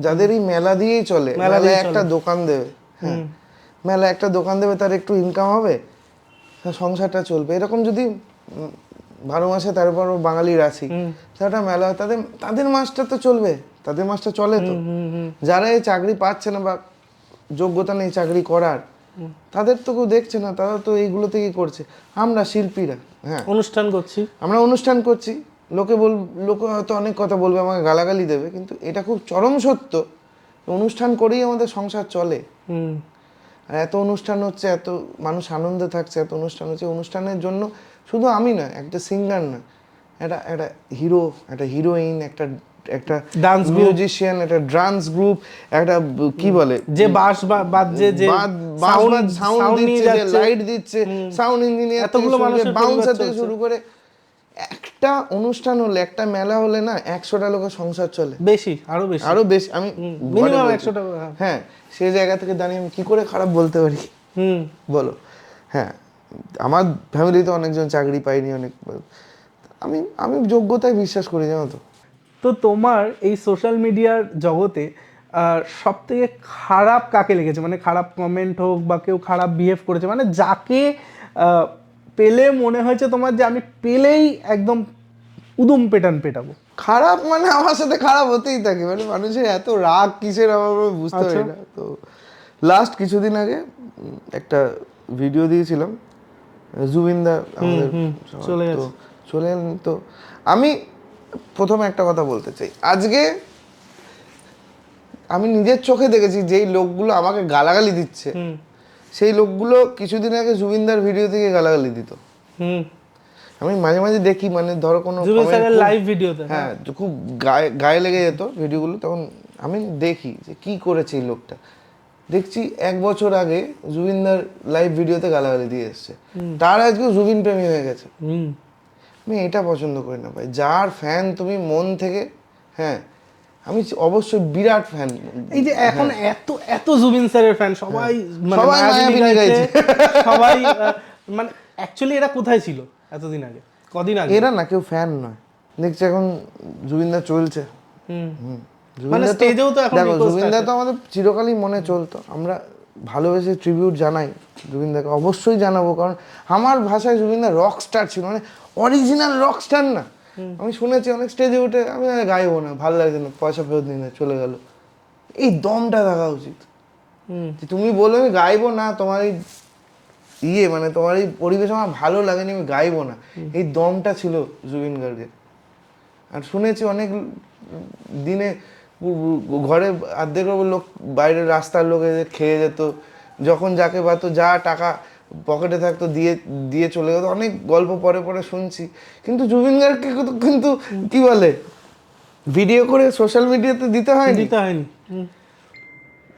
যাদের এই মেলা দিয়েই চলে, মেলায় একটা দোকান দেবে, হ্যাঁ, মেলা একটা দোকান দেবে, তার একটু ইনকাম হবে, সংসারটা চলবে। এরকম যদি 12 মাসে 13 বাঙালির আছি, সেটা মেলা হয়, তাদের মাসটা তো চলবে, তাদের মাসটা চলে। তো যারা এই চাকরি পাচ্ছে না বা যোগ্যতা নেই চাকরি করার, তাদের তো কেউ দেখছে না, তারা তো এইগুলো থেকেই করছে। আমরা শিল্পীরা, হ্যাঁ, আমরা অনুষ্ঠান করছি, লোকে হয়তো অনেক কথা বলবে, আমাকে গালাগালি দেবে, কিন্তু এটা খুব চরম সত্য, অনুষ্ঠান করেই আমাদের সংসার চলে। আর এত অনুষ্ঠান হচ্ছে, এত মানুষ আনন্দে থাকছে, এত অনুষ্ঠান হচ্ছে, অনুষ্ঠানের জন্য শুধু আমি না, একটা সিঙ্গার না, একটা হিরো, একটা হিরোইন, একটা ডান্স মিউজিশিয়ান, একটা ডান্স গ্রুপ, একটা কি বলে যে বাঁশ বাজছে, যে সাউন্ড দিচ্ছে, যে লাইট দিচ্ছে, সাউন্ড ইঞ্জিনিয়ার, এতগুলো মানুষের বাউন্সার থেকে শুরু করে, একটা অনুষ্ঠান হলে, একটা মেলা হলে না 100টা লোকের সংসার চলে, আরো বেশি। আমি মিনিমাম 100টা। হ্যাঁ, সেই জায়গা থেকে দাঁড়িয়ে আমি কি করে খারাপ বলতে পারি বলো? হ্যাঁ, আমার ফ্যামিলিতে অনেকজন চাকরি পায়নি, অনেক। আমি যোগ্যতায় বিশ্বাস করি, জানো তো। তো তোমার এই সোশ্যাল মিডিয়ার জগতে সব থেকে খারাপ কাকে লেগেছে? মানে খারাপ কমেন্ট হোক বা কেউ খারাপ বিহেভ করেছে, মানে যাকে পেলে মনে হয়েছে তোমার যে আমি পেলেই একদম উদুম পেটাবো? খারাপ মানে আমার সাথে খারাপ হতেই থাকে, মানে মানুষের এত রাগ কিসের আমার বুঝতে পারি না। তো লাস্ট কিছুদিন আগে একটা ভিডিও দিয়েছিলাম, জুবিনদা আমাদের চলে এলেন। তো আমি প্রথমে একটা কথা বলতে চাই, আজকে আমি নিজের চোখে দেখেছি যেই লোকগুলো আমাকে গালাগালি দিচ্ছে, সেই লোকগুলো কিছুদিন আগে জুবিনদার ভিডিও থেকে গালাগালি দিত। আমি মাঝে মাঝে দেখি, মানে ধরো কোনো লাইভ ভিডিওতে, হ্যাঁ, খুব গায়ে লেগে যেত ভিডিওগুলো, তখন আমি দেখি যে কি করেছে এই লোকটা। দেখছি 1 বছর আগে জুবিনদার লাইভ ভিডিওতে গালাগালি দিয়ে এসছে, তার আজকে জুবিন প্রেমী হয়ে গেছে। আমি এটা পছন্দ করি না ভাই, যার ফ্যান তুমি মন থেকে, হ্যাঁ, আমি অবশ্যই বিরাট ফ্যান। এই যে এখন এত জুবিন স্যারের ফ্যান সবাই, মায়াবিনী গাইছে সবাই, মানে অ্যাকচুয়ালি এরা কোথায় ছিল এতদিন আগে? কদিন আগে এরা না কেউ ফ্যান নয়, দেখছি এখন জুবিনদা চলছে। মানে স্টেজেও তো এখন দেখো জুবিনদা তো আমাদের চিরকালই মনে চলতো, আমরা ভালোবেসে ট্রিবিউট জানাই জুবিনদাকে, অবশ্যই জানাবো, কারণ আমার ভাষায় জুবিনদা রক স্টার ছিল, মানে অরিজিনাল রক স্টার না। আমি শুনেছি অনেক স্টেজে উঠে আমি গাইবো না, ভালো লাগছে না, পয়সা ফেরত দিন, চলে গেল। এই দমটা থাকা উচিত, তুমি বলো আমি গাইবো না, তোমার এই মানে তোমার এই পরিবেশ আমার ভালো লাগেনি, আমি গাইবো না, এই দমটা ছিল জুবিন গার্গের। আর শুনেছি অনেক দিনে ঘরে অর্ধেক লোক, বাইরের রাস্তার লোক এসে খেয়ে যেত, যখন যাকে পাতো যা টাকা পকেটে থাকতো দিয়ে দিয়ে চলে যেত, অনেক গল্প পরে পরে শুনছি। কিন্তু জুবিন গার্গকে কিন্তু কি বলে ভিডিও করে সোশ্যাল মিডিয়াতে দিতে হয়নি।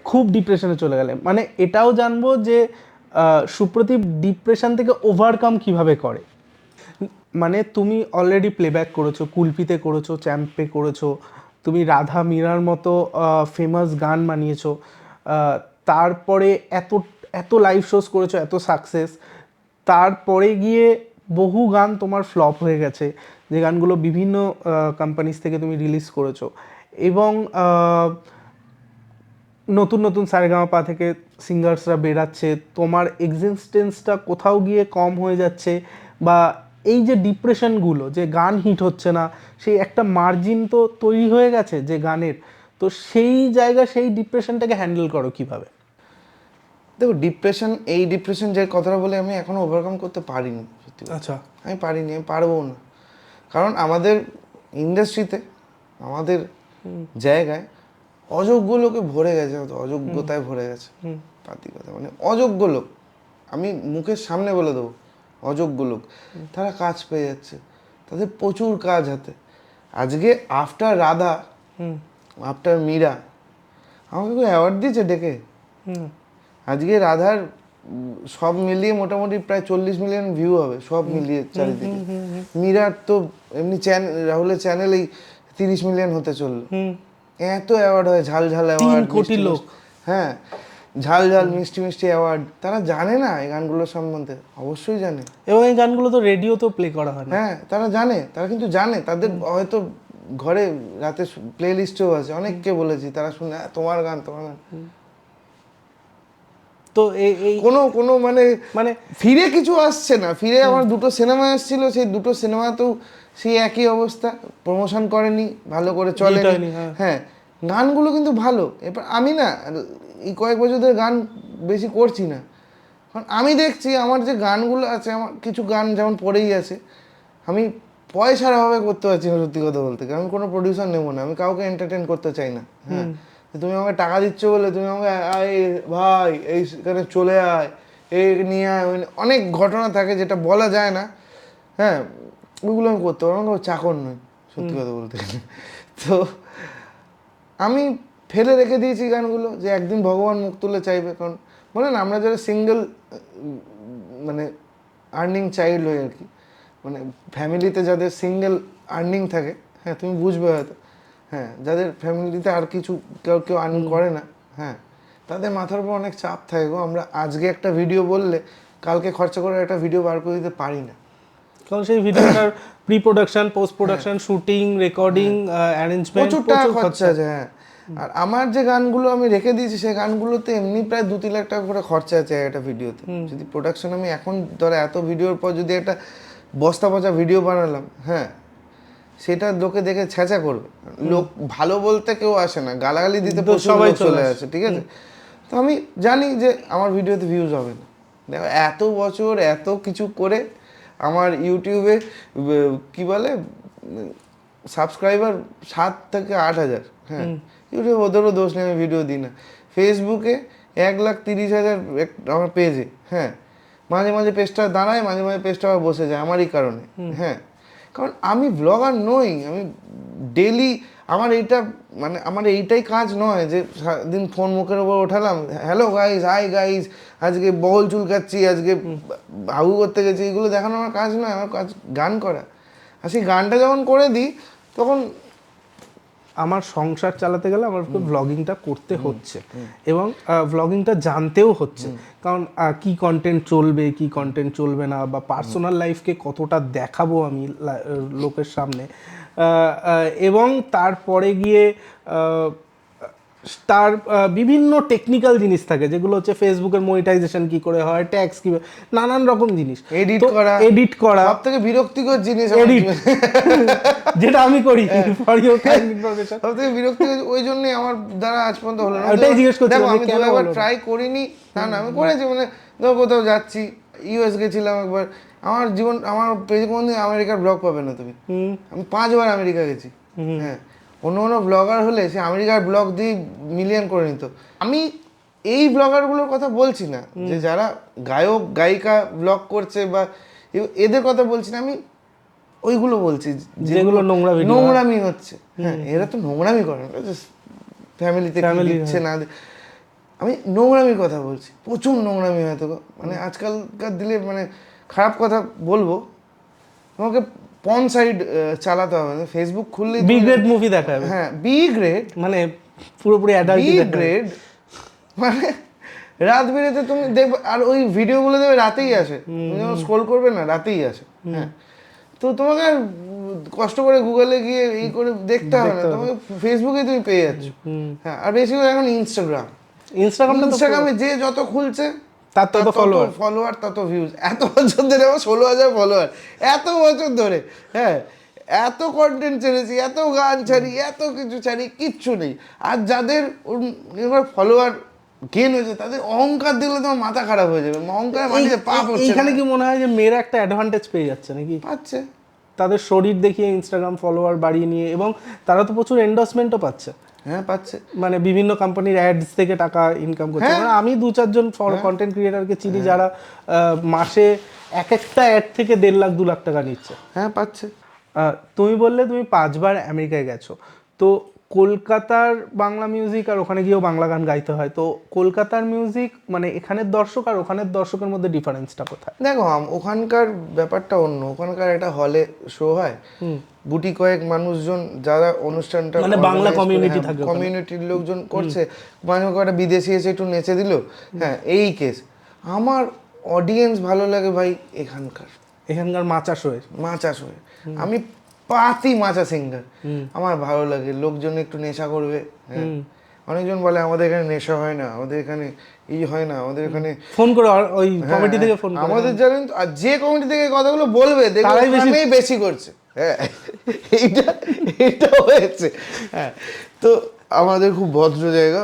খুব ডিপ্রেশনে চলে গেলে। মানে এটাও জানবো যে সুপ্রদীপ ডিপ্রেশন থেকে ওভারকাম কিভাবে করে। মানে তুমি অলরেডি প্লেব্যাক করেছো, কুলপিতে করেছো, চ্যাম্পে করেছো, তুমি রাধা মীরার মতো ফেমাস গান বানিয়েছো, তারপরে এত এত লাইভ শোজ করেছো, এত সাকসেস, তারপরে গিয়ে বহু গান তোমার ফ্লপ হয়ে গেছে, যে গানগুলো বিভিন্ন কোম্পানিজ থেকে তুমি রিলিজ করেছো, এবং নতুন নতুন সারেগামাপা থেকে সিঙ্গার্সরা বেরাচ্ছে, তোমার এক্সিস্টেন্সটা কোথাও গিয়ে কম হয়ে যাচ্ছে, বা এই যে ডিপ্রেশনগুলো, যে গান হিট হচ্ছে না, সেই একটা মার্জিন তো তৈরি হয়ে গেছে যে গানের, তো সেই জায়গা, সেই ডিপ্রেশনটাকে হ্যান্ডেল করো কিভাবে? দেখো এই ডিপ্রেশন যে কথাটা বলে আমি এখনো ওভারকাম করতে পারিনি, সত্যি। আচ্ছা, আমি পারিনি, আমি পারবো না, কারণ আমাদের ইন্ডাস্ট্রিতে, আমাদের জায়গায় অযোগ্য লোকে ভরে গেছে, অযোগ্যতায় ভরে গেছে, পাতি কথা, মানে অযোগ্য লোক, আমি মুখের সামনে বলে দেবো, অযোগ্য লোক, তারা কাজ পেয়ে যাচ্ছে, তাদের প্রচুর কাজ হাতে। আজকে আফটার রাধা, আফটার মীরা, আমাকে কেউ অ্যাওয়ার্ড দিয়েছে ডেকে? আজকে রাধার সব মিলিয়ে মোটামুটি প্রায় 40 মিলিয়ন ভিউ হবে, সব মিলিয়ে চারিদিকে। মীরার তো এমনি রাহুলের চ্যানেলেই 30 মিলিয়ন হতে চললো। এত অ্যাওয়ার্ড হয়, ঝাল ঝাল অ্যাওয়ার্ড, 3 কোটি লোক, হ্যাঁ, ঝাল ঝাল মিষ্টি মিষ্টি অ্যাওয়ার্ড, তারা জানে না এই গানগুলোর সম্বন্ধে? অবশ্যই জানে, এবং এই গানগুলো তো রেডিওতেও প্লে করা হয় না। হ্যাঁ তারা জানে, তারা কিন্তু জানে, তাদের হয়তো ঘরে রাতে প্লে লিস্টেও আছে, অনেককে বলেছি, তারা শুনে তোমার গান, তোমার গান। তো এই কোনো মানে মানে ফিরে কিছু আসছে না। ফিরে আমার দুটো সিনেমা আসছিল, সেই দুটো সিনেমাতেও সেই একই অবস্থা, প্রমোশন করেনি, ভালো করে চলেনি। হ্যাঁ, গানগুলো কিন্তু ভালো। এবার আমি না এই কয়েক বছর ধরে গান বেশি করছি না, কারণ আমি দেখছি আমার যে গানগুলো আছে, আমার কিছু গান যেমন পড়েই আছে, আমি পয়সার অভাবে করতে পারছি না, সত্যি কথা বলতে। আমি কোনো প্রডিউসার নেবো না, আমি কাউকে এন্টারটেন করতে চাই না। হ্যাঁ, তুমি আমাকে টাকা দিচ্ছ বলে তুমি আমাকে ভাই এইখানে চলে আয়, এই নিয়ে আয়, অনেক ঘটনা থাকে যেটা বলা যায় না। হ্যাঁ, ওইগুলো আমি করতে পারবো, আমাকে চাকর নয়, সত্যি কথা বলতে গেলে। তো আমি ফেলে রেখে দিয়েছি গানগুলো, যে একদিন ভগবান মুখ তুলে চাইবে। কারণ বলে না, আমরা যারা সিঙ্গেল মানে আর্নিং চাইল্ড হই আর কি, মানে ফ্যামিলিতে যাদের সিঙ্গেল আর্নিং থাকে, হ্যাঁ তুমি বুঝবে হয়তো, হ্যাঁ, যাদের ফ্যামিলিতে আর কিছু কেউ আর্নিং করে না, হ্যাঁ, তাদের মাথার উপর অনেক চাপ থাকে গো। আমরা আজকে একটা ভিডিও বললে কালকে খরচা করে একটা ভিডিও বার করে দিতে পারি না, কারণ সেই ভিডিওটার pre production, post production, shooting, recording, arrangement, প্রচুর টাকা খরচা আছে। হ্যাঁ, আর আমার যে গানগুলো আমি রেখে দিয়েছি, সেই গানগুলোতে এমনি প্রায় 2-3 লাখ টাকা করে খরচা আছে একটা ভিডিওতে। যদি প্রোডাকশন আমি এখন ধরো এত ভিডিওর পর যদি একটা বস্তা পচা ভিডিও বানালাম, হ্যাঁ, সেটা লোকে দেখে ছ্যাঁচা করবে, লোক ভালো বলতে কেউ আসে না, গালাগালি দিতে সবাই চলে আসে, ঠিক আছে? তো আমি জানি যে আমার ভিডিওতে ভিউজ হবে না। দেখো এত বছর এত কিছু করে আমার ইউটিউবে কি বলে সাবস্ক্রাইবার 7 থেকে 8 হাজার। হ্যাঁ, ইউটিউবে ওদেরও দোষ নেই, আমি ভিডিও দিই না। ফেসবুকে 1,30,000 আমার পেজে। হ্যাঁ, মাঝে মাঝে পেজটা দাঁড়ায়, মাঝে মাঝে পেজটা আবার বসে যায় আমারই কারণে। হ্যাঁ, কারণ আমি ব্লগার নই, আমি ডেলি আমার এইটা মানে আমার এইটাই কাজ নয় যে সারাদিন ফোন মুখের ওপর ওঠালাম, হ্যালো গাইজ, হাই গাইজ, আজকে বগল চুলকাচ্ছি, আজকে হাগু করতে গেছি, এগুলো দেখানো আমার কাজ নয়। আমার কাজ গান করা। আর সেই গানটা যখন করে দিই তখন আমার সংসার চালাতে গেলে আমাকে ব্লগিংটা করতে হচ্ছে এবং ব্লগিংটা জানতেও হচ্ছে, কারণ কি কন্টেন্ট চলবে কি কন্টেন্ট চলবে না, বা পার্সোনাল লাইফকে কতটা দেখাবো আমি লোকের সামনে, এবং তারপরে গিয়ে তার বিভিন্ন টেকনিক্যাল জিনিস থাকে যেগুলো হচ্ছে ফেসবুকের মনিটাইজেশন কি করে হয়, ট্যাক্স কি, নানান রকম জিনিস, এডিট করা সবথেকে বিরক্তিকর জিনিস এডিট যেটা আমি করি ফর ইওর কাইন্ড ইনফরমেশন। সবথেকে বিরক্তিকর ওই জন্যই আমার দ্বারা আজ পর্যন্ত হলো না। ওটাই জিজ্ঞেস করছিলাম আমি কেন একবার ট্রাই করিনি তা না, আমি করেছি, মানে ধরো কোথাও যাচ্ছি, ইউএস গেছিলাম একবার, আমার জীবন আমার পেজে কোনোদিন আমেরিকার ব্লগ পাবে না তুমি, আমি 5 বার আমেরিকা গেছি। হ্যাঁ, অন্য অন্য ব্লগার হলে সে আমেরিকার ব্লগ দিয়ে মিলিয়ন করে নিত। আমি এই ব্লগারগুলোর কথা বলছি না যে যারা গায়ক গায়িকা ব্লগ করছে বা এদের কথা বলছি না, আমি ওইগুলো বলছি যেগুলো নোংরামি হচ্ছে। হ্যাঁ, এরা তো নোংরামি করে না, ফ্যামিলিতে দিচ্ছে না, আমি নোংরামির কথা বলছি, প্রচুর নোংরামি হয়তো, মানে আজকালকার দিলে মানে খারাপ কথা বলবো, তোমাকে পর্ন সাইট চালাতে হবে না, ফেসবুক খুললে বি গ্রেড মুভি দেখাবে। হ্যাঁ, বি গ্রেড মানে পুরোপুরি অ্যাডাল্ট, বি গ্রেড মানে রাত বেরেতে তুমি দেখবে, আর ওই ভিডিওগুলো দেবে রাতেই আসে, তুমি যখন স্ক্রোল করবে না রাতেই আসে। হ্যাঁ, তো তোমাকে আর কষ্ট করে গুগলে গিয়ে এই করে দেখতে হবে না, তোমাকে ফেসবুকে তুমি পেয়ে যাচ্ছ। হ্যাঁ, আর বেশি করে এখন ইনস্টাগ্রামে যে যত খুলছে তার তত ফলোয়ার তত ভিউজ। এত বছর ধরে আমার 16,000 ফলোয়ার, এত বছর ধরে। হ্যাঁ, এত কন্টেন্ট ছেড়েছি, এত গান ছাড়ি, এত কিছু ছাড়ি, কিচ্ছু নেই। আর যাদের এবার ফলোয়ার গেন হয়েছে তাদের অহংকার দেখলে তোমার মাথা খারাপ হয়ে যাবে, অহংকার মাটিতে পা পড়ছে। এইখানে কি মনে হয় যে মেয়েরা একটা অ্যাডভান্টেজ পেয়ে যাচ্ছে নাকি? পাচ্ছে, তাদের শরীর দেখিয়ে ইনস্টাগ্রাম ফলোয়ার বাড়িয়ে নিয়ে, এবং তারা তো প্রচুর এন্ডোর্সমেন্টও পাচ্ছে। হ্যাঁ পাচ্ছে, মানে বিভিন্ন কোম্পানির অ্যাডস থেকে টাকা ইনকাম করছে। মানে আমি 2-4 জন কন্টেন্ট ক্রিয়েটারকে চিনি যারা মাসে এক একটা অ্যাড থেকে 1.5 লাখ 2 লাখ টাকা নিচ্ছে। হ্যাঁ পাচ্ছে। তুমি বললে তুমি 5 বার আমেরিকায় গেছো, তো কলকাতার বাংলা মিউজিক আর ওখানে গিয়েও বাংলা গান গাইতে হয়, তো কলকাতার মিউজিক মানে এখানের দর্শক আর ওখানের দর্শকের মধ্যে ডিফারেন্সটা কোথায়? দেখো, ওখানকার ব্যাপারটা অন্য, ওখানকার একটা হলে শো হয়, গুটি কয়েক মানুষজন যারা অনুষ্ঠানটা মানে বাংলা কমিউনিটি থাকে, কমিউনিটির লোকজন করছে, মানে কয়েকটা বিদেশি এসে একটু নেচে দিল। হ্যাঁ, এই কেস। আমার অডিয়েন্স ভালো লাগে ভাই এখানকার মাচা শোয়ে, আমি পাতি মাচা সিঙ্গার, আমার ভালো লাগে। লোকজন একটু নেশা করবে। হ্যাঁ, অনেকজন বলে আমাদের এখানে নেশা হয় না, আমাদের এখানে এই হয় না, আমাদের এখানে ফোন করে ওই কমিটি থেকে ফোন করে, আমাদের জানেন তো, আর যে কমিটি থেকে কথাগুলো বলবে দেখবে বেশি করছে। হ্যাঁ, এইটা হয়েছে। হ্যাঁ, তো আমাদের খুব ভদ্র জায়গা,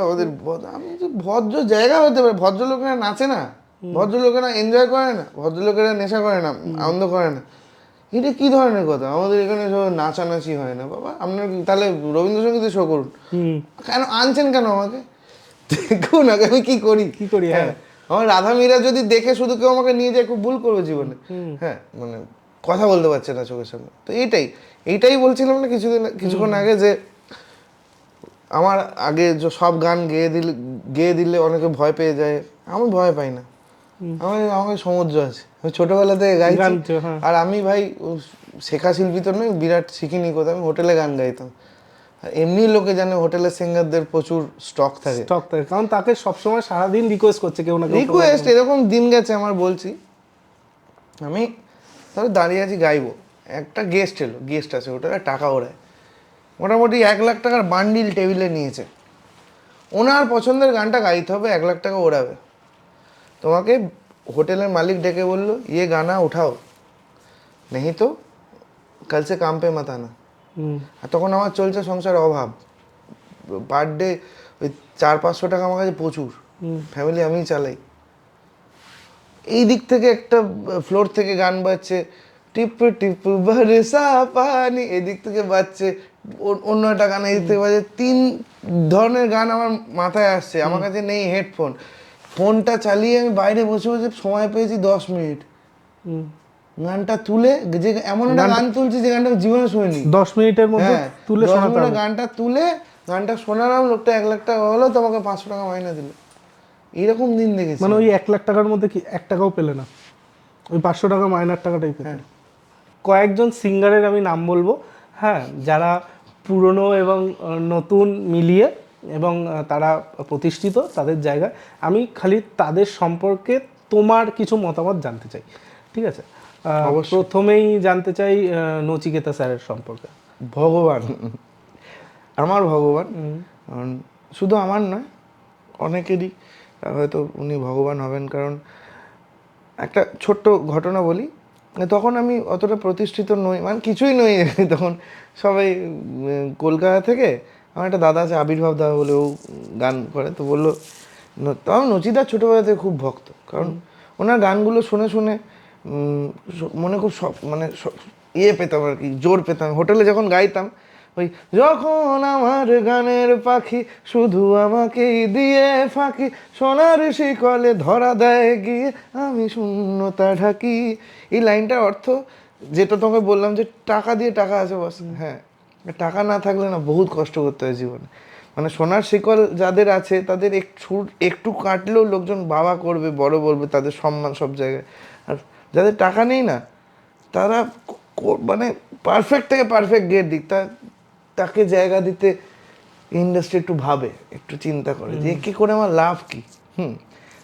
ভদ্র জায়গা হতে পারে, ভদ্রলোকেরা নাচে না, ভদ্রলোকেরা এনজয় করে না, ভদ্রলোকেরা নেশা করে না, আনন্দ করে না, এটা কি ধরনের কথা? আমাদের এখানে সব নাচানাচি হয় না বাবা, আপনার তাহলে রবীন্দ্রসঙ্গীতে শো করুন। কেন আনছেন কেন আমাকে? দেখুন আগে আমি কি করি। হ্যাঁ, আমার রাধা মীরা যদি দেখে শুধু কেউ আমাকে নিয়ে যায় খুব ভুল করবে জীবনে। হ্যাঁ, মানে কথা বলতে পারছে না চোখের সামনে। তো এইটাই বলছিলাম না কিছুক্ষণ আগে, যে আমার আগে সব গান গেয়ে দিলে অনেকে ভয় পেয়ে যায়, আমি ভয় পাই না। আমাকে সমুদ্র আছে, আমি ছোটবেলা থেকে গাইছি। আর আমি ভাই শেখা শিল্পী তো নই, বিরাট শিখিনি কোথাও, আমি হোটেলে গান গাইতাম। এমনি লোকে জানে হোটেলের সিঙ্গারদের প্রচুর স্টক থাকে, কারণ তাকে সবসময় সারাদিন রিকোয়েস্ট করছে কেউ না কেউ। রিকোয়েস্ট এরকম দিন গেছে আমার, বলছি আমি তাহলে দাঁড়িয়ে আছি গাইবো, একটা গেস্ট আছে, ওটা টাকা ওড়ায়, মোটামুটি 1 লাখ টাকার বান্ডিল টেবিলে নিয়েছে। ওনার পছন্দের গানটা গাইতে হবে, 1 লাখ টাকা ওড়াবে। তোমাকে হোটেলের মালিক ডেকে বললো ইয়ে গানা উঠাও, নেই তো কাল সে কাম পে মত আনা। আর তখন আমার চলছে সংসার অভাব, পার ডে ওই 400-500 টাকা আমার কাছে প্রচুর, ফ্যামিলি আমিই চালাই। এই দিক থেকে একটা ফ্লোর থেকে গান বাজছে, টিপ টিপ বরসা পানি, এদিক থেকে বাজছে অন্য একটা গান, এই দিক থেকে বাজছে। 3 ধরনের গান আমার মাথায় আসছে, আমার কাছে নেই হেডফোন, ফোনটা চালিয়ে আমি বাইরে বসে সময় পেয়েছি 10 মিনিট। গানটা তুলে, যে এমন একটা গান তুলছি যে গানটা জীবনে শুনিনি, 10 মিনিটের মধ্যে তুলে শোনাতে, গানটা তুলে গানটা শোনালাম, লোকটা 1 লাখ টাকা হলো, তোমাকে 500 টাকা মাইনে দিল। এইরকম দিন দেখেছি। মানে ওই 1 লাখ টাকার মধ্যে কি 1 টাকাও পেলে না, ওই 500 টাকা মাইনার টাকাটাই পেলে। কয়েকজন সিঙ্গারের আমি নাম বলবো, হ্যাঁ, যারা পুরনো এবং নতুন মিলিয়ে, এবং তারা প্রতিষ্ঠিত তাদের জায়গায়। আমি খালি তাদের সম্পর্কে তোমার কিছু মতামত জানতে চাই, ঠিক আছে? অবশ্যই। প্রথমেই জানতে চাই নচিকেতা স্যারের সম্পর্কে। ভগবান, আমার ভগবান। কারণ শুধু আমার নয়, অনেকেরই হয়তো উনি ভগবান হবেন। কারণ একটা ছোট্ট ঘটনা বলি, তখন আমি অতটা প্রতিষ্ঠিত নই, মানে কিছুই নই তখন। সবাই কলকাতা থেকে, আমার একটা দাদা আছে আবির্ভাব দাদা বলে, ও গান করে, তো বললো তখন নচিদার ছোটোবেলা থেকে খুব ভক্ত। কারণ ওনার গানগুলো শুনে শুনে মনে খুব মানে ইয়ে পেতাম আর কি, জোর পেতাম। হোটেলে যখন গাইতাম, ওই যখন আমার গানের পাখি শুধু আমাকেই দিয়ে ফাঁকি, সোনার শিকলে ধরা দেয় গিয়ে আমি শূন্যতা ঢাকি। এই লাইনটার অর্থ যেটা তোমাকে বললাম, যে টাকা দিয়ে টাকা আছে বস, হ্যাঁ, টাকা না থাকলে না বহুত কষ্ট করতে হয় জীবনে। মানে সোনার শিকল যাদের আছে তাদের একটু কাটলেও লোকজন বাবা করবে, বড় বলবে, তাদের সম্মান সব জায়গায়। আর যাদের টাকা নেই না, তারা মানে পারফেক্ট থেকে পারফেক্ট গেট দিক, তাকে জায়গা দিতে ইন্ডাস্ট্রি একটু ভাবে, একটু চিন্তা করে যে কী করে আমার লাভ কী।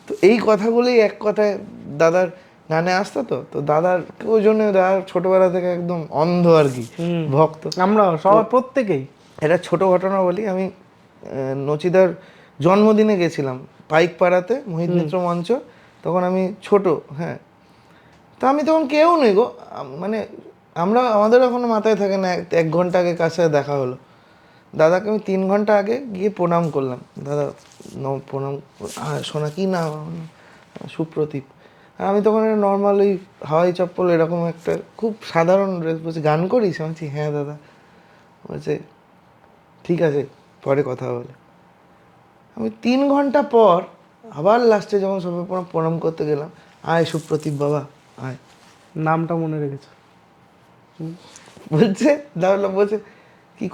তো এই কথাগুলোই এক কথায় দাদার গানে আসতো। তো দাদার ওই জন্য দাদার ছোটোবেলা থেকে একদম অন্ধ আর কি, ভক্ত। আমরা সবার প্রত্যেকেই। এটা ছোট ঘটনা বলি, আমি নচিদার জন্মদিনে গেছিলাম পাইকপাড়াতে, মোহিত মিত্র মঞ্চ। তখন আমি ছোট, হ্যাঁ, তো আমি তখন কেউ নেই গো, মানে আমাদের এখনো মাথায় থাকে না 1 ঘন্টা আগে কার সাথে দেখা হলো। দাদাকে আমি 3 ঘন্টা আগে গিয়ে প্রণাম করলাম। দাদা প্রণাম, শোনা কি না, সুপ্রতীপ। আর আমি তখন একটা নর্মাল ওই হাওয়াই চপ্পল এরকম একটা খুব সাধারণ ড্রেস, বলছি গান করিস? আমি বলছি হ্যাঁ দাদা। বলছে ঠিক আছে, পরে কথা বলে। আমি 3 ঘন্টা পর আবার লাস্টে যখন সবাই প্রণাম করতে গেলাম, আয় সুপ্রতীপ বাবা আয়। নামটা মনে রেখেছো? বলছে দাদা, বলছে কি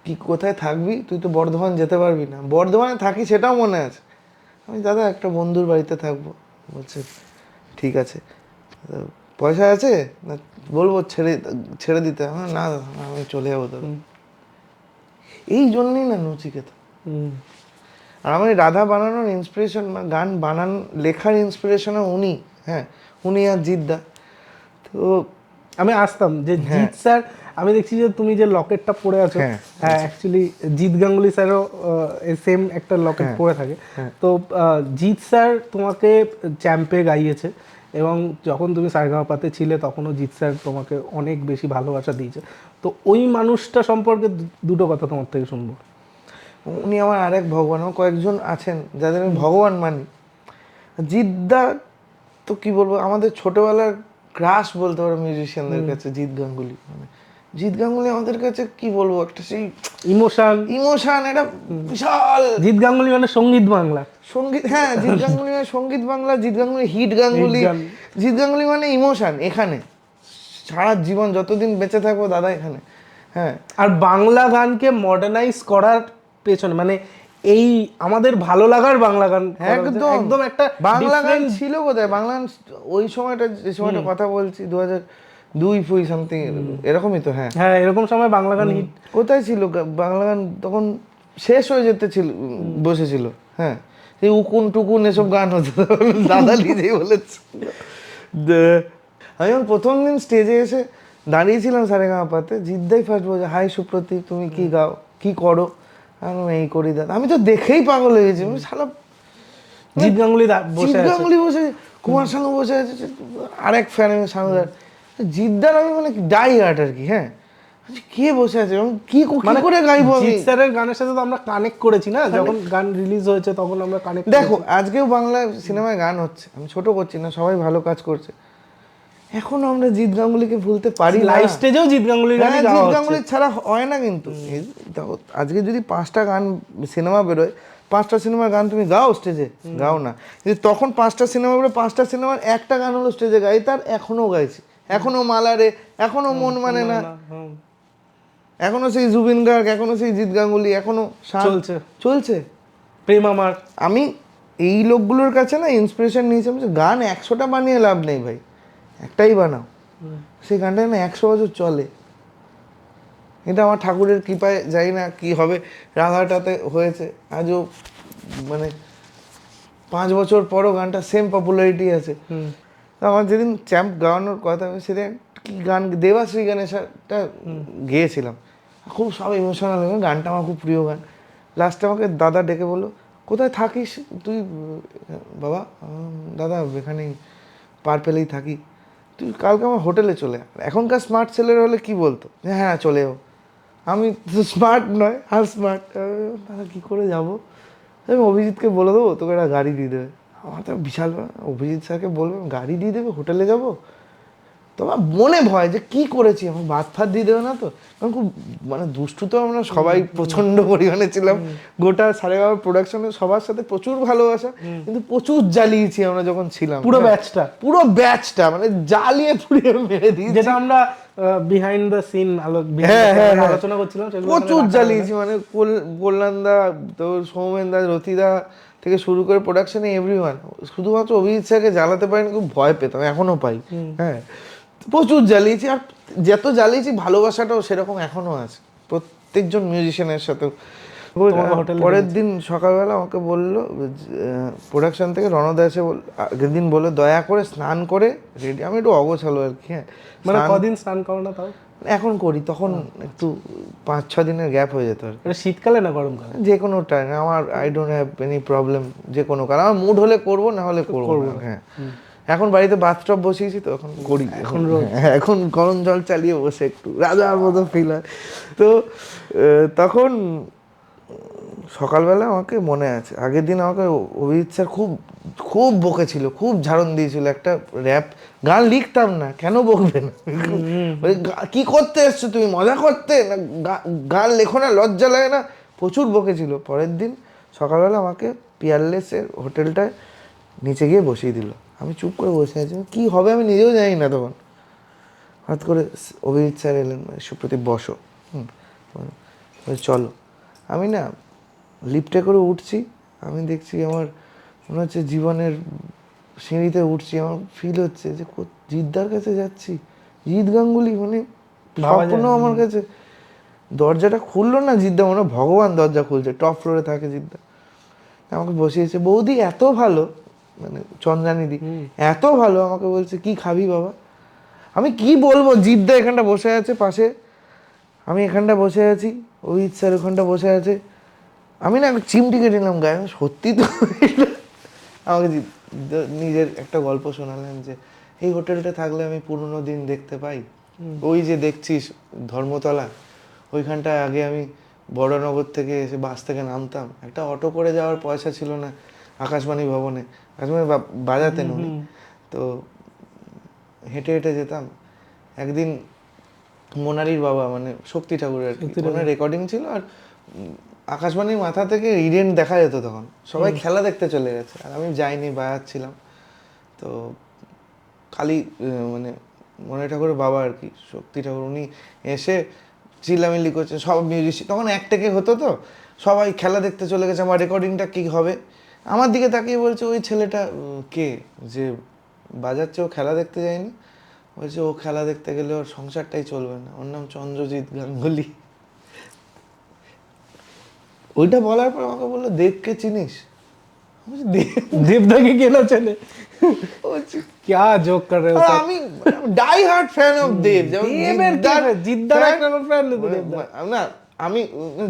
কি কোথায় থাকবি তুই? তো বর্ধমান যেতে পারবি না। বর্ধমানে থাকি সেটাও মনে আছে। আমি দাদা একটা বন্ধুর বাড়িতে থাকবো। বলছে ঠিক আছে, পয়সা আছে না বলবো ছেড়ে দিতে? না দাদা, আমি চলে যাবো দাদা। এই জন্যই না নচিকেতা। আর আমার রাধা বানানোর ইন্সপিরেশন, গান লেখার ইন্সপিরেশনও উনি, হ্যাঁ, উনি আর জিদ্দা। তো আমি আসতাম যে জিৎ স্যার, আমি দেখছি যে তুমি যে লকেটটা পরে আছো, হ্যাঁ অ্যাকচুয়ালি জিৎ গাঙ্গুলি স্যারও সেম একটা লকেট পরে থাকে। তো জিৎ স্যার তোমাকে চ্যাম্পে গাইয়েছে, এবং যখন তুমি সারেগামাপাতে ছিলে তখনও জিৎ স্যার তোমাকে অনেক বেশি ভালোবাসা দিয়েছে। তো ওই মানুষটা সম্পর্কে দুটো কথা তোমার থেকে শুনবো। উনি আমার আরেক ভগবান। আমার কয়েকজন আছেন যাদের আমি ভগবান মানি। জিদ্দা তো কি বলবো, আমাদের ছোটবেলার ক্রাশ বলতে পারো মিউজিশিয়ানদের কাছে জিৎ গাঙ্গুলি। মানে জিৎ গাঙ্গুলি আমাদের কাছে কি বলবো, একটা সেই ইমোশন, এটা বিশাল। জিৎ গাঙ্গুলি মানে সঙ্গীত বাংলা, সঙ্গীত, হ্যাঁ, জিৎ গাঙ্গুলি মানে সঙ্গীত বাংলা, জিৎ গাঙ্গুলি হিট গাঙ্গুলি, জিৎ গাঙ্গুলি মানে ইমোশন। এখানে সারা জীবন যতদিন বেঁচে থাকবো দাদা এখানে, হ্যাঁ। আর বাংলা গানকে মডার্নাইজ করার পেছনে, মানে এই আমাদের ভালো লাগার বাংলা গান, একদম একটা বাংলা গান ছিল কোথায়? বাংলা গান ওই সময়টা, যে সময়টা কথা বলছি 2002 সামথিং এরকমই তো, হ্যাঁ হ্যাঁ, এরকম সময় বাংলা গান হিট কোথায় ছিল? বাংলা গান তখন শেষ হয়ে যেতে ছিল, বসেছিল, হ্যাঁ। সেই উকুন টুকুন এসব গান হতো, দাদা নিজেই বলেছে। আমি যখন প্রথম দিন স্টেজে এসে দাঁড়িয়েছিলাম সারেগামাপাতে, জিদ্দাই ফার্স্ট বলছে হাই সুপ্রতীপ, তুমি কি গাও, কি করো? এই করি দাদা। আমি তো দেখেই পাগল হয়ে গেছি। শালা জিৎ গাঙ্গুলি বসে, কুমার শানু বসে আছে, আরেক ফ্যান শানুদার, জিদ্দার আমি মানে ডাই হার্ট আর কি, হ্যাঁ। কে বসে আছে, কি করে গাইবো? জিৎ স্যারের গানের সাথে তো আমরা কানেক্ট করেছি না, যখন গান রিলিজ হয়েছে তখন আমরা কানেক্ট। দেখো আজকেও বাংলা সিনেমায় গান হচ্ছে, আমি ছোট করছি না, সবাই ভালো কাজ করছে। এখনো আমরা জিৎ গাঙ্গুলিকে ভুলতে পারি না। লাইভ স্টেজেও জিৎ গাঙ্গুলির গান, জিৎ গাঙ্গুলি ছাড়া হয় না। কিন্তু দেখো আজকে যদি 5টা গান সিনেমা বেরোয়, 5টা সিনেমার গান তুমি গাও স্টেজে, গাও না। কিন্তু তখন 5টা সিনেমা বেরোয়, 5টা সিনেমার একটা গান হলো স্টেজে গাই, তার এখনো গাইছি, এখনো মালারে, এখনো মন মানে না, এখনো সেই জুবিন গার্গ, এখনো সেই জিৎ গাঙ্গুলি, এখনো চলছে প্রেম আমার। আমি এই লোকগুলোর কাছে না ইন্সপিরেশন নিয়েছি। গান 100টা বানিয়ে লাভ নেই ভাই, একটাই বানাও, সেই গানটা না 100 বছর চলে। এটা আমার ঠাকুরের কৃপায় জানি না কি হবে, রাঙাটাতে হয়েছে আজও, মানে 5 বছর পরও গানটা সেম পপুলারিটি আছে। তো আমার যেদিন চ্যাম্প গাওয়ানোর কথা, সেদিন কি গান দেবাশ্রী গানেশটা গেয়েছিলাম, খুব সব ইমোশনাল হয়ে গানটা আমার খুব প্রিয় গান। লাস্টে আমাকে দাদা ডেকে বললো, কোথায় থাকিস তুই? বাবা দাদা এখানেই পার্পেলেই থাকি, তুই কালকে আমার হোটেলে চলে আয়। এখনকার স্মার্ট ছেলের হলে কি বলতো, হ্যাঁ চলে যাবো। আমি তো স্মার্ট নয়, আর স্মার্ট, দাদা কী করে যাবো? আমি অভিজিৎকে বলে দেবো, তোকে একটা গাড়ি দিয়ে দেবে। আমার তো বিশাল, অভিজিৎ স্যারকে বলবো গাড়ি দিয়ে দেবে, হোটেলে যাবো। তোমার মনে ভয় যে কি করেছি, আমার ভাত ফাত দিয়ে দেবে না তো? কারণ খুব মানে দুষ্টু তো আমরা সবাই প্রচন্ড পরিমাণে ছিলাম, গোটা সারেগামা প্রোডাকশনে সবার সাথে প্রচুর ভালোবাসা, কিন্তু প্রচুর জ্বালিয়েছি আমরা যখন ছিলাম, পুরো ব্যাচটা মানে জ্বালিয়ে পুড়িয়ে মেরে দিয়েছি, যেটা আমরা বিহাইন্ড দ্য সিন আলোচনা করছিলাম, প্রচুর জ্বালিয়েছি। মানে কল্যাণদা, তোর সৌমেনদা, রতিদা থেকে শুরু করে প্রোডাকশনে এভরিওয়ান, শুধুমাত্র অভিজিৎ স্যারকে জ্বালাতে পারিনি, খুব ভয় পেতাম, এখনো পাই। হ্যাঁ, প্রচুর জ্বালিয়েছি, আর যত জ্বালিয়েছি ভালোবাসাটাও সেরকম এখনো আছে প্রত্যেকজন মিউজিশিয়ানের সাথে। পরের দিন সকালবেলা আমাকে বললো প্রোডাকশন থেকে, রণদা এসে আগের দিন বললো দয়া করে স্নান করে রেডি। আমি একটু অগোছালো আর কি, হ্যাঁ, মানে কদিন স্নান করো না তাও? এখন করি, তখন একটু 5-6 দিনের গ্যাপ হয়ে যেত আর কি। এটা শীতকালে না গরমকালে? যে কোনো টাইম আমার, I don't have any problem, যে কোনো কারণ আমার মুড হলে করবো, না হলে করবো না। হ্যাঁ, এখন বাড়িতে বাথটব বসিয়েছি তো এখন করি, এখন গরম জল চালিয়ে বসে একটু রাজার মতো ফিল হয়। তো তখন সকালবেলা আমাকে মনে আছে, আগের দিন আমাকে অভিজিৎ স্যার খুব খুব বকেছিল, খুব ঝাড়ন দিয়েছিল। একটা র্যাপ গান লিখতাম না, কেন বকবে না? কি করতে এসছো তুমি, মজা করতে না? গান লেখো না, লজ্জা লাগে না? প্রচুর বকেছিল। পরের দিন সকালবেলা আমাকে পিয়ারলেসের হোটেলটায় নিচে গিয়ে বসিয়ে দিল। আমি চুপ করে বসে আছি, কী হবে আমি নিজেও জানি না তখন। হঠাৎ করে অভিজিৎ স্যার এলেন, সুপ্রদীপ বসো, চলো। আমি না লিফটে করে উঠছি, আমি দেখছি আমার মনে হচ্ছে জীবনের সিঁড়িতে উঠছি, আমার ফিল হচ্ছে যে জিদ্দার কাছে যাচ্ছি, জিৎ গাঙ্গুলি, মানে স্বপ্ন আমার কাছে। দরজাটা খুললো না জিদ্দা, মনে ভগবান দরজা খুলছে, টপ ফ্লোরে থাকে জিদ্দা, আমাকে বসিয়েছে। বৌদি এত ভালো, মানে চন্দ্রানীদি এত ভালো, আমাকে বলছে কি খাবি বাবা? আমি কি বলবো, জিদ্দা এখানটা বসে আছে পাশে, আমি এখানটা বসে আছি, অভিজিৎ স্যার ওখানটা বসে আছে, আমি না চিমটি কেটে নিলাম গায়ে। সত্যি তো আমাকে নিজের একটা গল্প শোনালেন যে এই হোটেলটা থাকলে আমি পুরনো দিন দেখতে পাই। ওই যে দেখছিস ধর্মতলা, ওইখানটা আগে আমি বড়নগর থেকে এসে বাস থেকে নামতাম, একটা অটো করে যাওয়ার পয়সা ছিল না আকাশবাণী ভবনে, আকাশবাণী বাজাতেন উনি, তো হেঁটে হেঁটে যেতাম। একদিন মোনালির বাবা, মানে শক্তি ঠাকুরের আর কি, ওনার রেকর্ডিং ছিল, আর আকাশবাণীর মাথা থেকে ইডেন দেখা যেত, তখন সবাই খেলা দেখতে চলে গেছে, আর আমি যাইনি, বাজাচ্ছিলাম। তো খালি মানে মনে ঠাকুরের বাবা আর কি, শক্তি ঠাকুর, উনি এসে চিল্লামিল্লি করছে, সব মিউজিশিয়ান তখন এক থেকে হতো, তো সবাই খেলা দেখতে চলে গেছে, আমার রেকর্ডিংটা কী হবে। আমার দিকে তাকিয়ে বলছে, ওই ছেলেটা কে যে বাজাচ্ছে, ও খেলা দেখতে যায়নি? বলছে ও খেলা দেখতে গেলে ওর সংসারটাই চলবে না, ওর নাম চন্দ্রজিৎ গাঙ্গুলি। ওইটা বলার পর আমাকে বললো, দেবকে চিনিস? দেবদাকে কেন চেনে? क्या जोक कर रहे हो? আমি ডাই হার্ড ফ্যান অফ দেব, যেমন জিদ্দার একটা ফ্যান না, আমি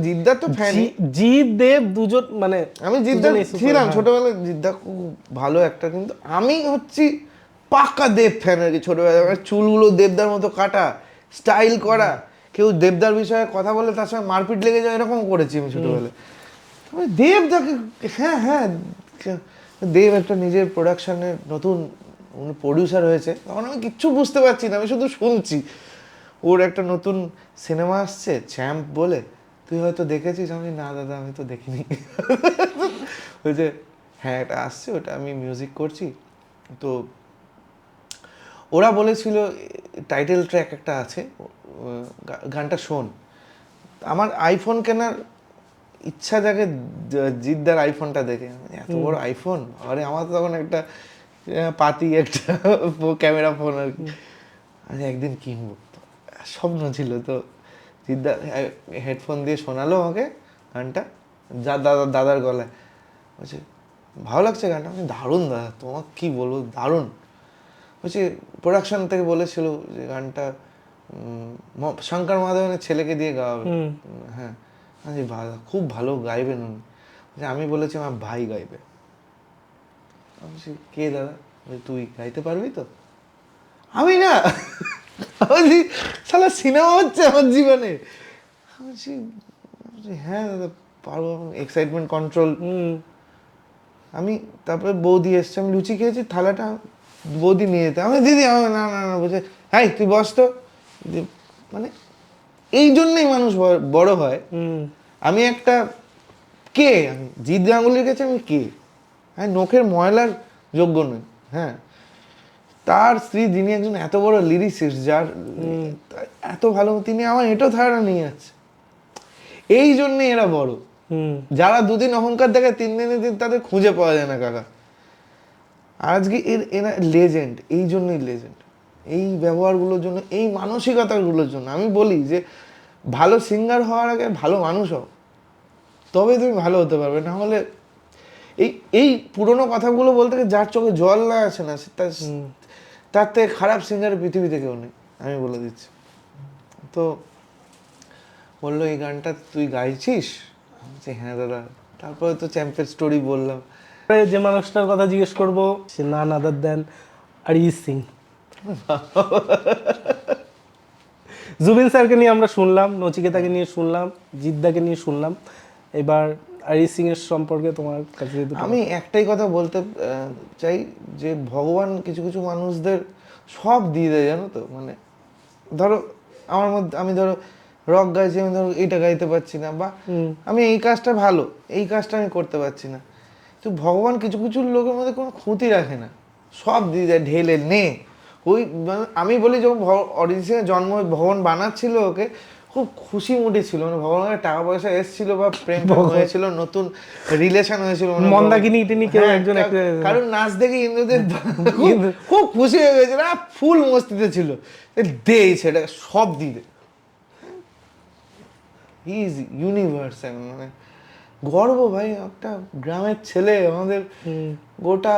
জিদ্দার তো ফ্যান, জিৎ দেব দুজন, মানে আমি জিদ্দার ছিলাম ছোটবেলায়, জিদ্দা খুব ভালো একটা, কিন্তু আমি হচ্ছি পাক্কা দেব ফ্যান আর কি। ছোটবেলায় আমার চুলগুলো দেবদার মতো কাটা, স্টাইল করা, কেউ দেবদার বিষয়ে কথা বলে তার সঙ্গে মারপিট লেগে যায়, এরকম করেছি আমি ছোটবেলায়। দেবদাকে, হ্যাঁ হ্যাঁ, দেব একটা নিজের প্রোডাকশনের নতুন প্রডিউসার হয়েছে, তখন আমি কিচ্ছু বুঝতে পারছি না, আমি শুধু শুনছি ওর একটা নতুন সিনেমা আসছে চ্যাম্প বলে, তুই হয়তো দেখেছিস? আমি না দাদা আমি তো দেখিনি। ওই যে হ্যাঁ এটা আসছে, ওটা আমি মিউজিক করছি। তো ওরা বলেছিল টাইটেল ট্র্যাক একটা আছে, গানটা শোন। আমার আইফোন কেনার ইচ্ছা জাগে জিদ্দার আইফোনটা দেখে, এত বড় আইফোন, আরে আমার তো তখন একটা পাতি একটা ক্যামেরা ফোন আর কি, একদিন কিনবো, স্বপ্ন ছিল। তো জিদ্দা হেডফোন দিয়ে শোনালো আমাকে গানটা, দাদার গলায়। বলছে ভালো লাগছে গানটা? আমি দারুণ দাদা, তোমাকে কি বলবো, দারুণ। বলছি প্রোডাকশন থেকে বলেছিল যে গানটা শঙ্কর মাধবনের ছেলেকে দিয়ে গাওয়াবে। হ্যাঁ, খুব ভালো গাইবেন উনি। আমি বলেছি আমার ভাই গাইবে। আমি বলছি কে দাদা? তুই গাইতে পারবি তো? আমি না, বলছি শালা সিনেমা হচ্ছে আমার জীবনে। আমি বলছি হ্যাঁ দাদা পারবো, এক্সাইটমেন্ট কন্ট্রোল। আমি তারপরে বৌদি এসছে, আমি লুচি খেয়েছি, থালাটা বৌদি নিয়ে যেতে, আমি দিদি আমার না না না বলছে হ্যাঁ তুই বস তো। মানে এই জন্যই মানুষ বড় হয়। আমি একটা কে, আমি জিৎ গাঙ্গুলির কাছে আমি কে? হ্যাঁ, নখের ময়লার যোগ্য নই। হ্যাঁ, তার স্ত্রী যিনি একজন এত বড় লিরিসিস্ট, যার এত ভালো, তিনি আমার এটো ধারণা নিয়ে যাচ্ছে। এই জন্যই এরা বড়। যারা দুদিন অহংকার দেখায়, 3 দিনের দিন তাদের খুঁজে পাওয়া যায় না কাকা। আজকে এরা লেজেন্ড, এই জন্যই লেজেন্ড, এই ব্যবহারগুলোর জন্য, এই মানসিকতাগুলোর জন্য। আমি বলি যে ভালো সিঙ্গার হওয়ার আগে ভালো মানুষ হও, তবে তুমি ভালো হতে পারবে। না হলে এই পুরোনো কথাগুলো বলতে গিয়ে যার চোখে জল না আসে না, তার থেকে খারাপ সিঙ্গার পৃথিবীতে কেউ নেই, আমি বলে দিচ্ছি। তো বললো এই গানটা তুই গাইছিস? বলছি হ্যাঁ দাদা। তারপরে তো চ্যাম্পের স্টোরি বললাম। যে মানুষটার কথা জিজ্ঞেস করবো, সে নান আদার দেন অরিজিৎ সিং। জুবিন স্যারকে নিয়ে আমরা শুনলাম, নচিকেতাকে নিয়ে শুনলাম, জিদ্দাকে নিয়ে শুনলাম, এবার অরিজিৎ সিং এর সম্পর্কে তোমার কাছে। আমি একটাই কথা বলতে চাই যে ভগবান কিছু কিছু মানুষদের সব দিয়ে দেয়, জানো তো। মানে ধরো আমার মধ্যে, আমি ধরো রক গাইছি, আমি ধরো এইটা গাইতে পারছি না, বা আমি এই কাজটা ভালো, এই কাজটা আমি করতে পারছি না, তো ভগবান কিছু কিছু লোকের মধ্যে কোনো খুঁতি রাখে না, সব দিয়ে দেয় ঢেলে নে। ওই আমি বলি যখন অরিজিৎ সিংয়ের জন্ম, ভগবান বানাচ্ছিল ওকে, খুব খুশি মুডে ছিল, মানে ভগবানের টাকা পয়সা এসেছিল বা প্রেম হয়েছিল, নতুন রিলেশন হয়েছিল, মন্দাকিনী টিনি কেউ একজন, কারণ নাচ দেখে ইন্দ্রদেব খুব খুশি হয়ে গেছিল, ফুল মস্তিতে ছিল, দে সেটা সব দিয়ে দে। He is universe. মানে গর্ব ভাই, একটা গ্রামের ছেলে, আমাদের গোটা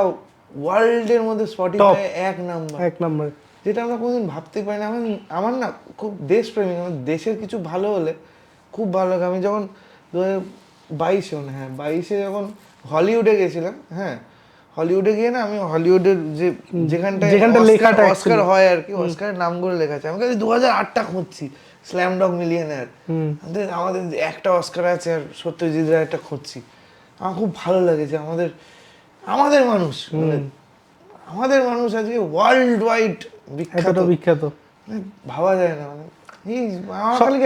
ওয়ার্ল্ডের মধ্যে স্পটিফাই 1 নাম্বার, যেটা আমরা কোনোদিন ভাবতে পারি না। আমার না খুব দেশপ্রেমিক, আমার দেশের কিছু ভালো হলে খুব ভালো লাগে। আমি যখন 2022 যখন হলিউডে গেছিলাম, হ্যাঁ, হলিউডে গিয়ে না, আমি হলিউডের যেখানটায় অস্কার হয় আর কি, অস্কারের নামগুলো লেখা আছে, আমি কাছে 2008টা খুঁজছি, স্ল্যামডগ মিলিয়নেয়ার, আমাদের একটা অস্কার আছে, আর সত্যজিৎ রায় একটা খুঁজছি। আমার খুব ভালো লাগে যে আমাদের মানুষ, আমাদের মানুষ আজকে ওয়ার্ল্ড ওয়াইড বিখ্যাত, ভাবা যায় না। মানে আমার খালি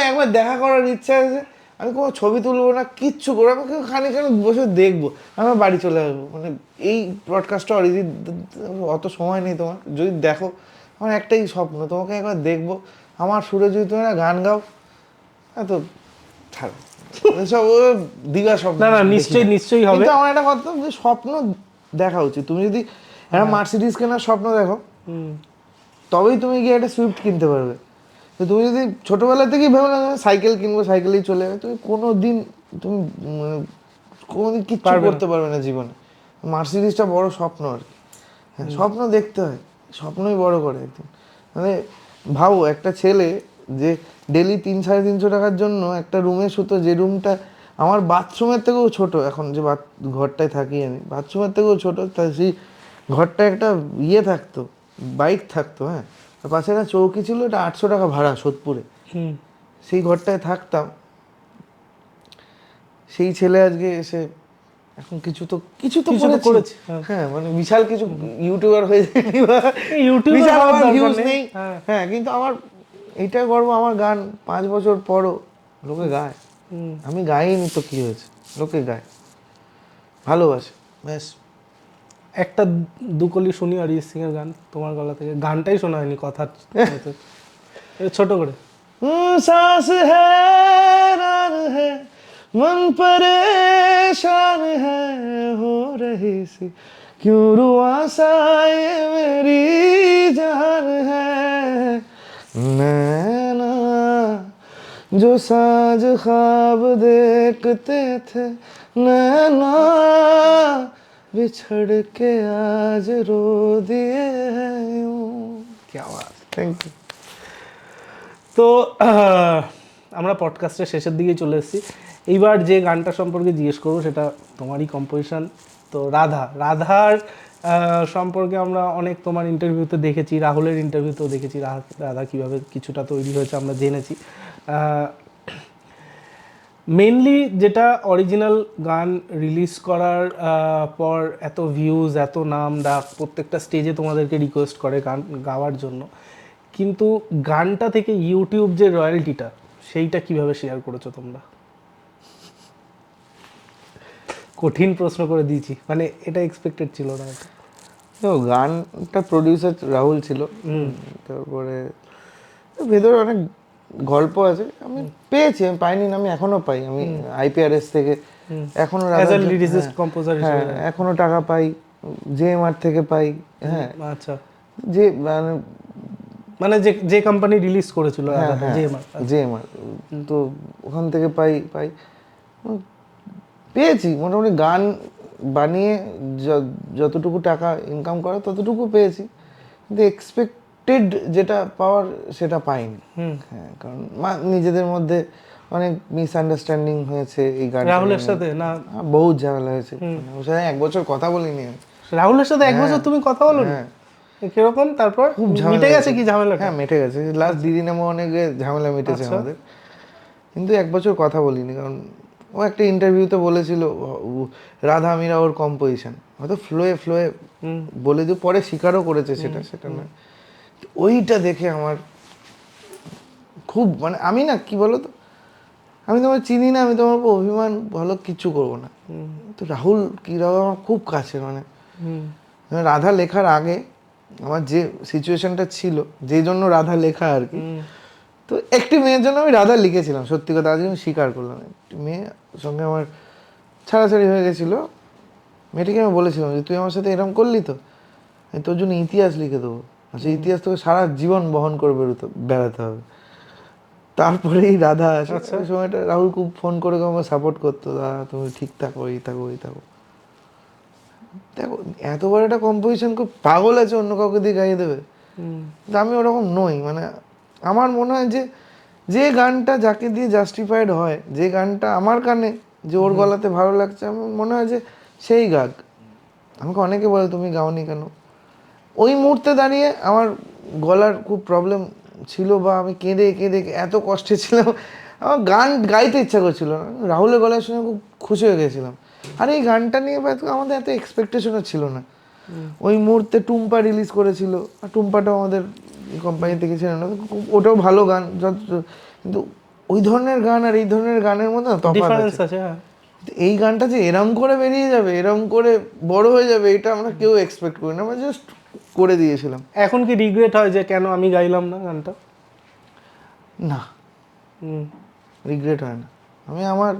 একবার দেখা করার ইচ্ছা আছে, আমি কোনো ছবি তুলবো না, কিচ্ছু করবো, আমাকে খানিকখানি বসে দেখবো, আমার বাড়ি চলে আসবো। মানে এই ব্রডকাস্টটা অরিজিৎ, অত সময় নেই তোমার, যদি দেখো, আমার একটাই স্বপ্ন, তোমাকে একবার দেখবো, আমার সুরে যদি তুমি না গান গাও, এত ছাড়ো সব দিঘা স্বপ্ন। না নিশ্চয়ই হবে। কিন্তু আমার একটা কথা, যে স্বপ্ন দেখা উচিত। তুমি যদি একটা মার্সিডিজ কেনার স্বপ্ন দেখো, তবেই তুমি গিয়ে একটা সুইফট কিনতে পারবে। তো তুমি যদি ছোটবেলা থেকেই ভেবে না সাইকেল কিনবো, সাইকেলেই চলে যাবে, তুমি কোনোদিন কিচ্ছু করতে পারবে না জীবনে। মার্সিডিজটা বড় স্বপ্ন আর কি। হ্যাঁ, স্বপ্ন দেখতে হয়, স্বপ্নই বড় করে একদিন। মানে ভাবো, একটা ছেলে যে ডেলি 300-350 টাকার জন্য একটা রুমে শুতো, যে রুমটা আমার বাথরুমের থেকেও ছোট, এখন যে ঘরটায় থাকি আমি, বাথরুমের থেকেও ছোট, তা সেই ঘরটায় একটা থাকতো, বাইক থাকতো, হ্যাঁ, পাশে একটা চৌকি ছিল, এটা 800 টাকা ভাড়া সোদপুরে, সেই ঘরটায় থাকতাম। সেই ছেলে আজকে এসে এখন কিছু তো করেছে, হ্যাঁ, মানে বিশাল কিছু ইউটিউবার হয়ে যায়নি, ভিউজ নেই, হ্যাঁ, কিন্তু আমার এইটা গর্ব, আমার গান 5 বছর পরও লোকে গায়। আমি গাইনি তো কি হয়েছে, লোকে গায়, ভালোবাসে, ব্যাস। একটা দুকলি শুনি অরিজিৎ সিং এর গান তোমার গলা থেকে, গানটাই শোনা হয়নি, কথা ছোট করে। सांस हैरान है, मन परेशान है, हो रही सी क्यों रुआ सा ये मेरी जान है, नैना जो साँझ ख्वाब देखते थे नैना बिछड़ के आज रो दिए हैं यूं। क्या बात। Thank you. তো আমরা পডকাস্টের শেষের দিকে চলে এসেছি। এইবার যে গানটা সম্পর্কে জিজ্ঞেস করবো সেটা তোমারই কম্পোজিশন। তো রাধার সম্পর্কে আমরা অনেক তোমার ইন্টারভিউতে দেখেছি, রাহুলের ইন্টারভিউতেও দেখেছি রাধা কীভাবে কিছুটা তৈরি হয়েছে আমরা জেনেছি। মেনলি যেটা অরিজিনাল গান রিলিজ করার পর এত ভিউজ, এত নাম ডাক, প্রত্যেকটা স্টেজে তোমাদেরকে রিকোয়েস্ট করে গান গাওয়ার জন্য, কিন্তু গানটা থেকে ইউটিউব যে রয়্যালটিটা সেইটা কিভাবে শেয়ার করেছো তোমরা? কঠিন প্রশ্ন করে দিয়েছি, মানে এটা এক্সপেক্টেড ছিল না। গানটা প্রডিউসার রাহুল ছিল, তারপরে ভেতরে অনেক গল্প আছে, আমি পেয়েছি, আমি পাইনি না, আমি এখনো পাই। আমি আইপিআরএস থেকে এখনো এখনো টাকা পাই, জেএমআর থেকে পাই। হ্যাঁ আচ্ছা, যে মানে যে কোম্পানি রিলিজ করেছিল জেএমআর, তো ওখান থেকে পাই পেয়েছি। মোটামুটি গান বানিয়ে যতটুকু টাকা ইনকাম করা ততটুকু পেয়েছি, কিন্তু এক্সপেক্টেড যেটা পাওয়ার সেটা পাইনি। হ্যাঁ, কারণ নিজেদের মধ্যে অনেক মিসআন্ডারস্ট্যান্ডিং হয়েছে এই গান। রাহুলের সাথে না বহুত ঝামেলা হয়েছে, ওর সাথে 1 বছর কথা বলিনি আমি। রাহুলের সাথে 1 বছর তুমি কথা বলো? হ্যাঁ। কিরকম? তারপর খুব মিটে গেছে কি ঝামেলা? হ্যাঁ, মিটে গেছে। লাস্ট দিদিনে অনেক ঝামেলা মিটেছে আমাদের, কিন্তু 1 বছর কথা বলিনি। কারণ ও একটা ইন্টারভিউতে বলেছিল রাধা মীরা ওর কম্পোজিশন, হয়তো ফ্লোয়ে বলে দিয়ে পরে স্বীকারও করেছে সেটা না। ওইটা দেখে আমার খুব, মানে আমি না, কি বলো তো, আমি তোমার চিনি না, আমি তোমার অভিমান ভালো কিছু করবো না, তো রাহুল আমার খুব কাছে। মানে রাধা লেখার আগে আমার যে সিচুয়েশনটা ছিল, যে জন্য রাধা লেখা আর কি, তো একটি মেয়ের জন্য আমি রাধা লিখেছিলাম, সত্যি কথা আজকে আমি স্বীকার করলাম। একটি মেয়ের সঙ্গে আমার ছাড়াছাড়ি হয়ে গেছিলো, মেয়েটিকে আমি বলেছিলাম যে তুই আমার সাথে এরকম করলি তো, আমি তোর জন্য ইতিহাস লিখে দেবো, সেই ইতিহাস তোকে সারা জীবন বহন করে বেড়াতে হবে। তারপরেই রাধা আসে। ওই সময়টা রাহুল খুব ফোন করে আমার সাপোর্ট করতো, দাদা তুমি ঠিক থাকো, এই থাকো। দেখো, এত বড় একটা কম্পোজিশন খুব পাগল আছে অন্য কাউকে দিয়ে গাইয়ে দেবে, কিন্তু আমি ওরকম নই। মানে আমার মনে হয় যে গানটা যাকে দিয়ে জাস্টিফাইড হয়, যে গানটা আমার কানে যে ওর গলাতে ভালো লাগছে, আমার মনে হয় যে সেই গাক। আমাকে অনেকে বলে তুমি গাওনি কেন, ওই মুহূর্তে দাঁড়িয়ে আমার গলার খুব প্রবলেম ছিল, বা আমি কেঁদে এত কষ্টে ছিলাম, আমার গান গাইতে ইচ্ছা করছিল না। রাহুলের গলার শুনে খুব খুশি হয়ে গেছিলাম। আর এই গানটা নিয়ে আমাদের এত এক্সপেকটেশনও ছিল না। ওই মুহূর্তে টুম্পা রিলিজ করেছিল, আর টুম্পাটাও আমাদের কোম্পানি থেকে ছিল না, ওটাও ভালো গান, কিন্তু ওই ধরনের গান আর এই ধরনের গানের মধ্যে তফাৎ আছে। এই গানটা যে এরম করে বেরিয়ে যাবে, এরম করে বড় হয়ে যাবে, এটা আমরা কেউ এক্সপেক্ট করি না, আমরা জাস্ট করে দিয়েছিলাম। এখন কি রিগ্রেট হয় যে কেন আমি গাইলাম না গানটা? না, রিগ্রেট হয় না। আমি আমার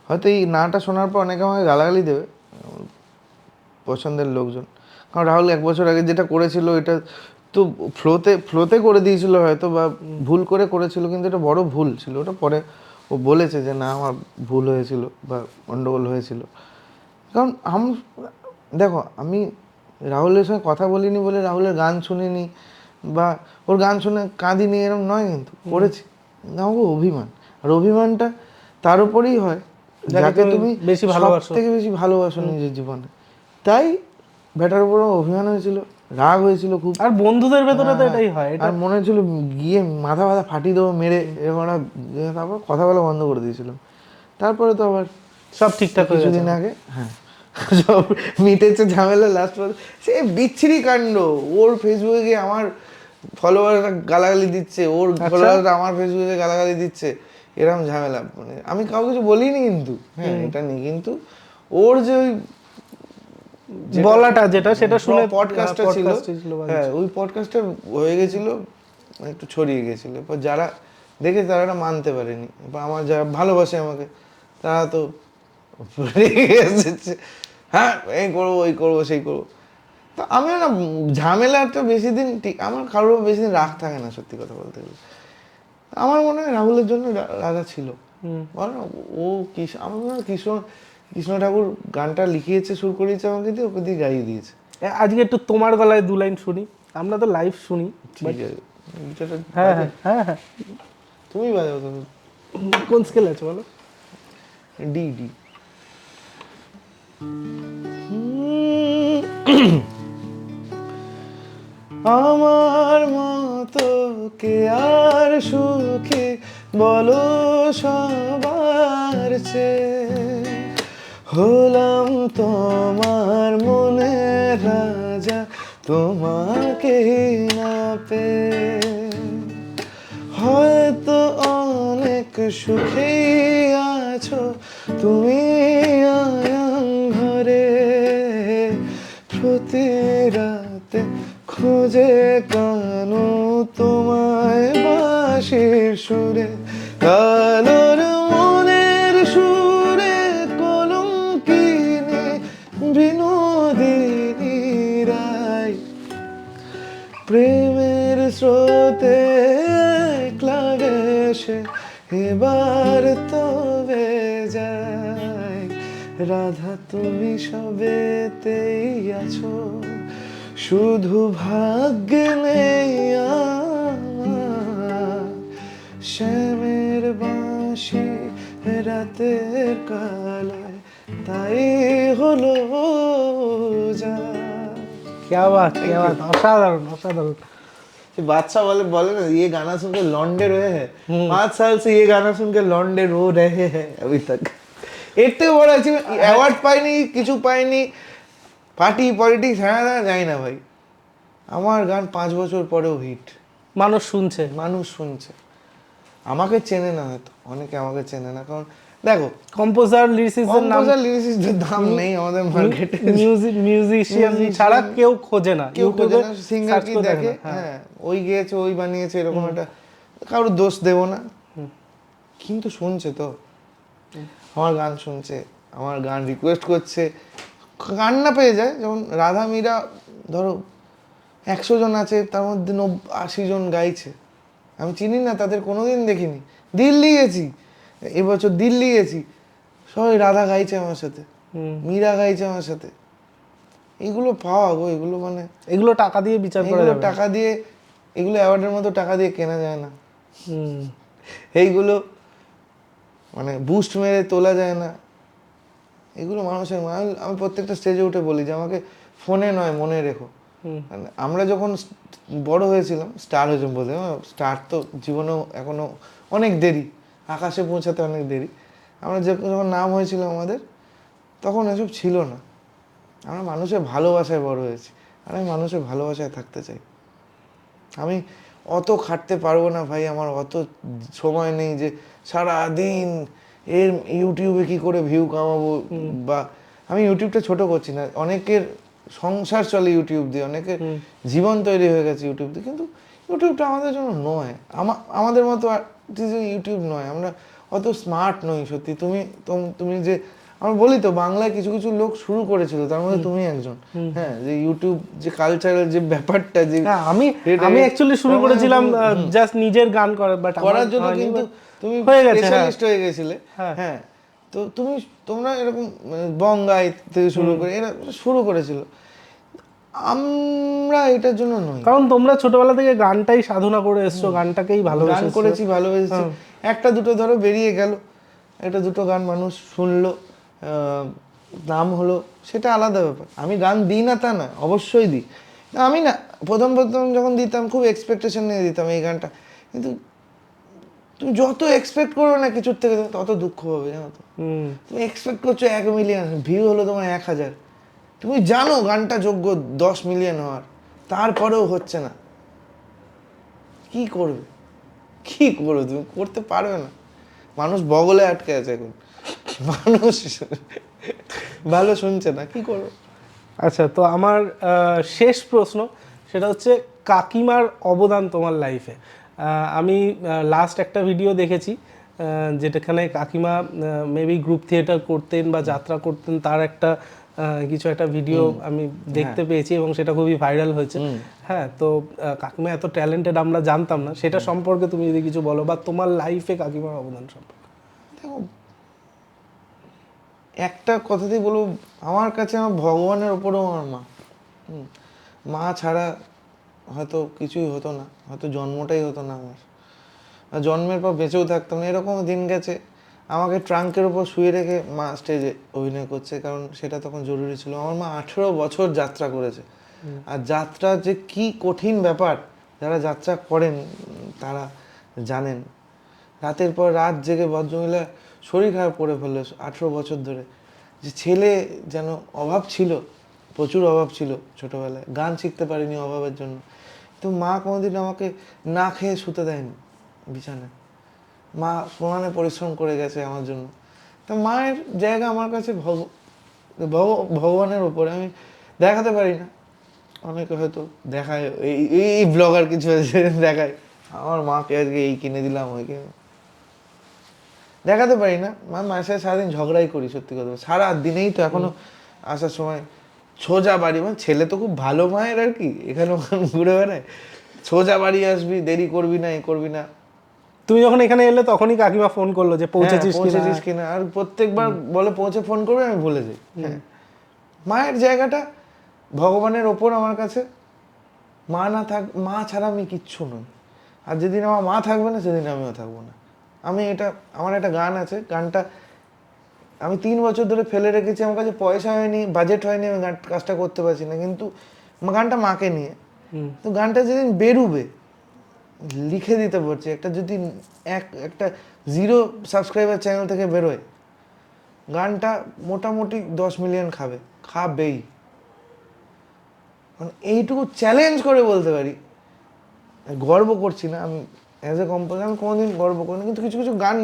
হয়তো এই নাটা শোনার পর অনেকে আমাকে গালাগালি দেবে, পছন্দের লোকজন, কারণ রাহুল 1 বছর আগে যেটা করেছিল এটা তো ফ্লোতে করে দিয়েছিল হয়তো, বা ভুল করে করেছিল, কিন্তু এটা বড় ভুল ছিল। ওটা পরে ও বলেছে যে না আমার ভুল হয়েছিল বা গন্ডগোল হয়েছিল। কারণ দেখো, আমি রাহুলের সঙ্গে কথা বলিনি বলে রাহুলের গান শুনিনি বা ওর গান শুনে কাঁদিনি এরকম নয়, কিন্তু করেছি। আমাকে অভিমান, আর অভিমানটা তার উপরেই হয় যাকে তুমি থেকে বেশি ভালোবাসো নিজের জীবনে। তাই ব্যাটার উপর অভিমান হয়েছিল, রাগ হয়েছিল খুব। আর বন্ধুদের ভেতরে তো এটাই হয়। আর মনে হচ্ছিল গিয়ে মাথা ফাটিয়ে দেবো মেরে, এরকম। তারপর কথা বলা বন্ধ করে দিয়েছিলাম। তারপরে তো আবার সব ঠিকঠাক হয়ে গেছে কিছুদিন আগে। হ্যাঁ, সব মিটেছে ঝামেলা। লাস্ট সে বিচ্ছিরি কাণ্ড, ওর ফেসবুকে গিয়ে আমার ফলোয়াররা গালাগালি দিচ্ছে, ওর ফলোয়াররা আমার ফেসবুকে গালাগালি দিচ্ছে, এরকম ঝামেলা। মানে আমি কাউকে কিছু বলিনি, কিন্তু হ্যাঁ এটা নেই, কিন্তু ওর যে ওই বলাটা যেটা, সেটা শুনে পডকাস্টটা ছিল, হ্যাঁ ওই পডকাস্টটা হয়ে গেছিল, একটু ছড়িয়ে গেছিল। এরপর যারা দেখে তারা এটা মানতে পারেনি, এবার আমার যারা ভালোবাসে আমাকে তারা তো রেগে এসেছে, হ্যাঁ এই করবো, ওই করবো, সেই করবো। তো আমিও না ঝামেলাটা বেশি দিন ঠিক, আমার কারোর বেশি দিন রাগ থাকে না, সত্যি কথা বলতে গেলে। আমার মনে হয় রাহুলের জন্য রাধা ছিল। বল না, ও আমার মনে হয় কৃষ্ণ ঠাকুর গানটা লিখিয়েছে, সুর করিয়েছে আমাকে দিয়ে, ওকে দিয়ে গাইয়ে দিয়েছে। আজকে একটু তোমার গলায় 2 লাইন শুনি, আমরা তো লাইভ শুনি। ঠিক আছে, গিটারটা হ্যাঁ হ্যাঁ হ্যাঁ হ্যাঁ, তুমি বাজাও তুমি। কোন স্কেল আছে বলো? D D. আমার মতো কে আর সুখী বলো সবার চেয়ে, হলাম তোমার মনের রাজা তোমাকে না পেয়ে। হয়তো অনেক সুখে আছো তুমি আয়ান ঘরে, প্রতি রাতে খোঁজে কানু তোমায় বাঁশির সুরে, কালোর মনের সুরে কলঙ্কিনী বিনোদিনী রায়, প্রেমের স্রোতে ক্লাবেশে এবার তবে যাই। রাধা তুমি সবেতেই আছো, শুধু ভাগ্যে নেই আমার। শ্যামের বাঁশি রাতের কালায় তাই হলো যা। क्या बात, অসাধারণ অসাধারণ। बादशाह वाले बोले ना, ये गाना सुन के लौंडे रहे हैं 5 साल से, ये गाना सुन के लौंडे रो रहे हैं अभी तक। এর থেকে বড় অ্যাচিভমেন্ট, অ্যাওয়ার্ড পাইনি, কিছু পাইনি, পার্টি পলিটিক্স হ্যাঁ যাই না ভাই, আমার গান 5 বছর পরেও হিট, মানুষ শুনছে। মানুষ শুনছে। আমাকে চেনে না হয়তো, অনেকে আমাকে চেনে না, কারণ দেখো কম্পোজার লিরিসিস্টের নাম, কম্পোজার লিরিসিস্টের দাম নেই আমাদের মার্কেটে, মিউজিশিয়ান ছাড়া কেউ খোঁজে না, কেউ খোঁজে ইউটিউবে না, সিঙ্গার কি দেখে, হ্যাঁ ওই গেয়েছে ওই বানিয়েছে, এরকম একটা, কারোর দোষ দেবো না, কিন্তু শুনছে তো, আমার গান শুনছে, আমার গান রিকোয়েস্ট করছে, গান না পেয়ে যায়। যেমন রাধা মীরা ধরো 100 জন আছে, তার মধ্যে 80 জন গাইছে, আমি চিনি না তাদের, কোনোদিন দেখিনি। দিল্লি গেছি, এবছর দিল্লি গেছি, সবাই রাধা গাইছে আমার সাথে, মীরা গাইছে আমার সাথে। এগুলো পাওয়া গো, এগুলো মানে এগুলো টাকা দিয়ে বিচার করা এগুলো যাবে না। টাকা দিয়ে, এগুলো অ্যাওয়ার্ডের মতো টাকা দিয়ে কেনা যায় না। এইগুলো মানে বুস্ট মেরে তোলা যায় না, এগুলো মানুষের আমি প্রত্যেকটা স্টেজে উঠে বলি যে আমাকে ফোনে নয় মনে রেখো। মানে আমরা যখন বড় হয়েছিলাম, স্টার হয়েছিলাম বলতে, স্টার তো জীবনেও এখনো অনেক দেরি, আকাশে পৌঁছাতে অনেক দেরি। আমরা যখন নাম হয়েছিল আমাদের, তখন এসব ছিল না। আমরা মানুষের ভালোবাসায় বড় হয়েছি, আর আমি মানুষের ভালোবাসায় থাকতে চাই। আমি অত খাটতে পারবো না ভাই, আমার অত সময় নেই যে সারাদিন এর ইউটিউবে কি করে ভিউ কামাবো, বা আমি ইউটিউবটা ছোট করছি না, অনেকের সংসার চলে ইউটিউব দিয়ে, অনেকের জীবন তৈরি হয়ে গেছে ইউটিউব দিয়ে, কিন্তু ইউটিউবটা আমাদের জন্য নয়, আমাদের মতো ইউটিউব নয়, আমরা অত স্মার্ট নই সত্যি। তুমি যে আমরা বলি তো, বাংলায় কিছু কিছু লোক শুরু করেছিল, তার মধ্যে তুমি একজন। হ্যাঁ, যে ইউটিউব যে কালচারাল যে ব্যাপারটা, যে আমি অ্যাকচুয়ালি শুরু করেছিলাম জাস্ট নিজের গান করার জন্য, কিন্তু তুমি স্পেশালিস্ট হয়ে গেছিলে। হ্যাঁ, তো তোমরা এরকম বঙ্গাই থেকে শুরু করে এরা শুরু করেছিল, আমরা এটার জন্য নই। কারণ তোমরা ছোটবেলা থেকে গানটাই সাধনা করে এসছো, গানটাকেই ভালোবেসেছো। গান করেছি, ভালোবেসেছি, একটা দুটো ধরো বেরিয়ে গেল, একটা দুটো গান মানুষ শুনলো, নাম হলো, সেটা আলাদা ব্যাপার। আমি গান দিই না তা না, অবশ্যই দিই। আমি না প্রথম যখন দিতাম খুব এক্সপেকটেশন নিয়ে দিতাম এই গানটা, কিন্তু তুমি যত এক্সপেক্ট করবে না কিছুর থেকে, তত দুঃখ হবে, জানো তো। তুমি এক্সপেক্ট করছো 1 মিলিয়ন, ভিউ হলো তোমার 1000, তুমি জানো গানটা যোগ্য 10 মিলিয়ন হওয়ার, তারপরেও হচ্ছে না, কি করবে তুমি করতে পারবে না। মানুষ বগলে আটকে আছে এখন, মানুষ ভালো শুনছে না, কি করবে। আচ্ছা, তো আমার শেষ প্রশ্ন, সেটা হচ্ছে কাকিমার অবদান তোমার লাইফে। আমি লাস্ট একটা ভিডিও দেখেছি, যেটাখানে কাকিমা মেবি গ্রুপ থিয়েটার করতেন বা যাত্রা করতেন, তার একটা কিছু একটা ভিডিও আমি দেখতে পেয়েছি এবং সেটা খুবই ভাইরাল হয়েছে। হ্যাঁ, তো কাকিমা এত ট্যালেন্টেড আমরা জানতাম না, সেটা সম্পর্কে তুমি যদি কিছু বলো, বা তোমার লাইফে কাকিমার অবদান সম্পর্কে। দেখো, একটা কথাতেই বলবো, আমার কাছে আমার ভগবানের ওপরেও আমার মা। মা ছাড়া হয়তো কিছুই হতো না, হয়তো জন্মটাই হতো না আমার, জন্মের পর বেঁচেও থাকতাম না। এরকম দিন গেছে, আমাকে ট্রাঙ্কের উপর শুয়ে রেখে মা স্টেজে অভিনয় করছে, কারণ সেটা তখন জরুরি ছিল। আমার মা 18 বছর যাত্রা করেছে, আর যাত্রা যে কি কঠিন ব্যাপার, যারা যাত্রা করেন তারা জানেন। রাতের পর রাত জেগে ভদ্রমহিলা শরীর খারাপ করে ফেললো 18 বছর ধরে। যে ছেলে যেন, অভাব ছিল, প্রচুর অভাব ছিল ছোটোবেলায়, গান শিখতে পারিনি অভাবের জন্য। তো মা কোনোদিন আমাকে না খেয়ে শুতে দেয়নি বিছানায়, মা সমানে পরিশ্রম করে গেছে আমার জন্য। তো মায়ের জায়গা আমার কাছে ভগবানের ওপরে। আমি দেখাতে পারি না, অনেকে হয়তো দেখায়, এই ব্লগার কিছু আছে দেখায় আমার মাকে আজকে এই কিনে দিলাম, ওই কিনে, দেখাতে পারি না। মায়ের সাথে সারাদিন ঝগড়াই করি, সত্যি কথা। সারা দিনেই তো এখনো আসার সময় সোজা বাড়ি, মানে ছেলে তো খুব ভালো মায়ের আর কি, এখানে ওখানে ঘুরে বেড়ায়, সোজা বাড়ি আসবি, দেরি করবি না, এ করবি না। তুমি যখন এখানে এলে তখনই কাকিমা ফোন করলো যে পৌঁছেছিস কিনা, আর প্রত্যেকবার বলে পৌঁছে ফোন করবে, আমি ভুলে যাই। হ্যাঁ, মায়ের জায়গাটা ভগবানের ওপর আমার কাছে। মা ছাড়া আমি কিচ্ছু নই, আর যেদিন আমার মা থাকবে না সেদিন আমিও থাকবো না। আমার একটা গান আছে, গানটা আমি 3 বছর ধরে ফেলে রেখেছি, আমার কাছে পয়সা হয়নি, বাজেট হয়নি, আমি কাজটা করতে পারছি না, কিন্তু গানটা মাকে নিয়ে। তো গানটা যেদিন বেরুবে, লিখে দিতে পারছি, একটা যদি একটা 0 সাবস্ক্রাইবার চ্যানেল থেকে বেরোয়, গানটা মোটামুটি 10 মিলিয়ন খাবেই। মানে এইটুকু চ্যালেঞ্জ করে বলতে পারি, গর্ব করছি না আমি অ্যাজ এ কম্পোজার, আমি কোনোদিন গর্ব করিনি, কিন্তু কিছু কিছু গান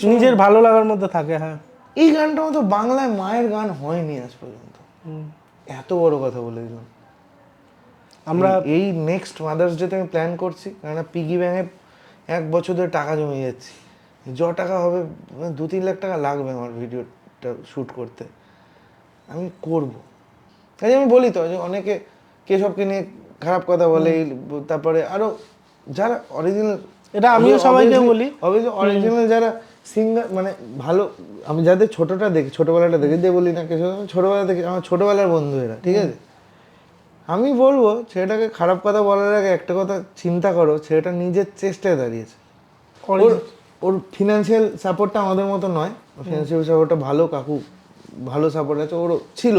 নিজের ভালো লাগার মধ্যে থাকে। হ্যাঁ, এই গানটা মতো বাংলায় মায়ের গান হয়নি আজ পর্যন্ত। এত বড় কথা বলে দিলাম। আমরা এই নেক্সট মাদার্স ডেতে আমি প্ল্যান করছি, কেননা পিগি ব্যাংকে 1 বছর ধরে টাকা জমে যাচ্ছি, টাকা হবে 2-3 লাখ টাকা লাগবে আমার ভিডিওটা শ্যুট করতে, আমি করব। তাই আমি বলি তো যে অনেকে কেশবকে নিয়ে খারাপ কথা বলে, তারপরে আরো যারা অরিজিনাল, এটা আমিও সবাইকে বলি, অরিজিনাল যারা সিঙ্গার, মানে ভালো, আমি যাদের ছোটবেলাটা দেখি, দিয়ে বলি না কেশব, ছোটবেলা থেকে আমার ছোটবেলার বন্ধু এরা, ঠিক আছে। আমি বলবো ছেলেটাকে খারাপ কথা বলার আগে একটা কথা চিন্তা করো, ছেলেটা নিজের চেষ্টায় দাঁড়িয়েছে। ওর ফিনান্সিয়াল সাপোর্টটা আমাদের মতো নয়, ফিনান্সিয়াল সাপোর্টটা ভালো, কাকু ভালো সাপোর্ট আছে, ওরও ছিল।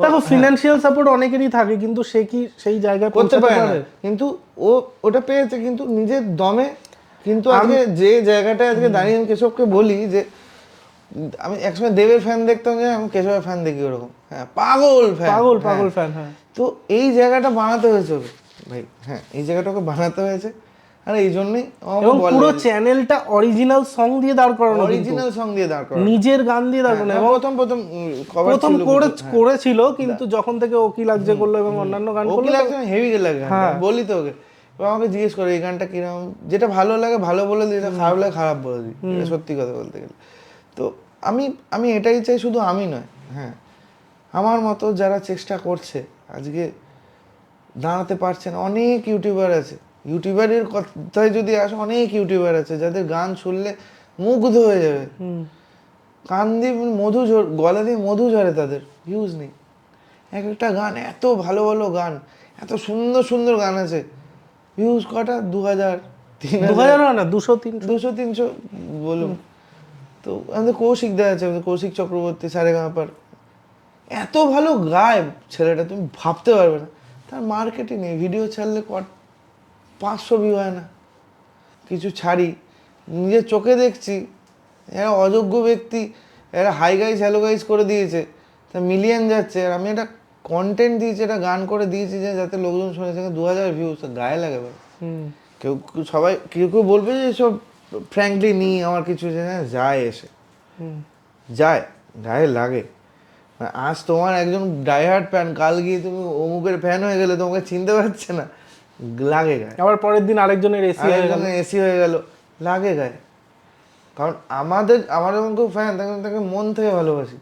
দেখো, ফিনান্সিয়াল সাপোর্ট অনেকেরই থাকে, কিন্তু সে কি সেই জায়গায় করতে পারে না, কিন্তু ওটা পেয়েছে, কিন্তু নিজের দমে। কিন্তু আজকে যে জায়গাটায় আজকে দাঁড়িয়ে আমি কেশবকে বলি যে, আমি একসময় দেবের ফ্যান দেখতাম, যে আমি কেশবের ফ্যান দেখি ওরকম, হ্যাঁ, পাগল ফ্যান। হ্যাঁ, তো এই জায়গাটা বানাতে হয়েছে ওকে ভাই, হ্যাঁ, এই জায়গাটা ওকে বানাতে হয়েছে, আর এই জন্যই পুরো চ্যানেলটা অরিজিনাল সং দিয়ে দাঁড় করানো, নিজের গান দিয়ে দাঁড় করানো। প্রথম করেছিল, কিন্তু যখন থেকে ওকি লাগছে করলো এবং অন্যান্য গান করলো, ওকি লাগছে হেভি লাগে, বলি তো ওকে, আমাকে জিজ্ঞেস করে এই গানটা কিরকম, যেটা ভালো লাগে ভালো বলে দিই, যেটা খারাপ লাগে খারাপ বলে দিই, সত্যি কথা বলতে গেলে। তো আমি এটাই চাই, শুধু আমি নয়, হ্যাঁ, আমার মতো যারা চেষ্টা করছে আজকে দাঁড়াতে পারছে না, অনেক ইউটিউবার আছে। ইউটিউবারের কথায় যদি আসে, অনেক ইউটিউবার আছে যাদের গান শুনলে মুগ্ধ হয়ে যাবে, কান দিয়ে গলা দিয়ে মধু ঝরে, তাদের ভিউজ নেই। একটা গান, এত ভালো ভালো গান, এত সুন্দর সুন্দর গান আছে, ভিউজ কটা? 2000, 3000 না, 200-300 বলুন। তো আমাদের কৌশিক দেওয়া আছে, কৌশিক চক্রবর্তী, সারেগামাপার, এত ভালো গায় ছেলেটা, তুমি ভাবতে পারবে না। তার মার্কেটই নেই, ভিডিও ছাড়লে 500 ভিউ হয় না। কিছু ছাড়ি, নিজের চোখে দেখছি, এরা অযোগ্য ব্যক্তি, এরা হাই গাইজ হ্যালো গাইজ করে দিয়েছে, তা মিলিয়ন যাচ্ছে। আর আমি একটা কন্টেন্ট দিয়েছি, একটা গান করে দিয়েছি যে যাতে লোকজন শুনেছে, 2000 ভিউজ, গায়ে লাগে ভাই। কেউ বলবে যে সব ফ্র্যাঙ্কলি নিই, আমার কিছু যায় এসে যায়, গায়ে লাগে। আজ তোমার একজন ডাইহার্ড ফ্যান, কাল গিয়ে তুমি অমুকের ফ্যান হয়ে গেলে, তোমাকে চিনতে পারছে না, লাগে গায়ে। আবার পরের দিন আরেকজনের এসি হয়ে গেল, লাগে গায়ে। কারণ আমার যেমন কেউ ফ্যান, তাকে মন থেকে ভালোবাসি।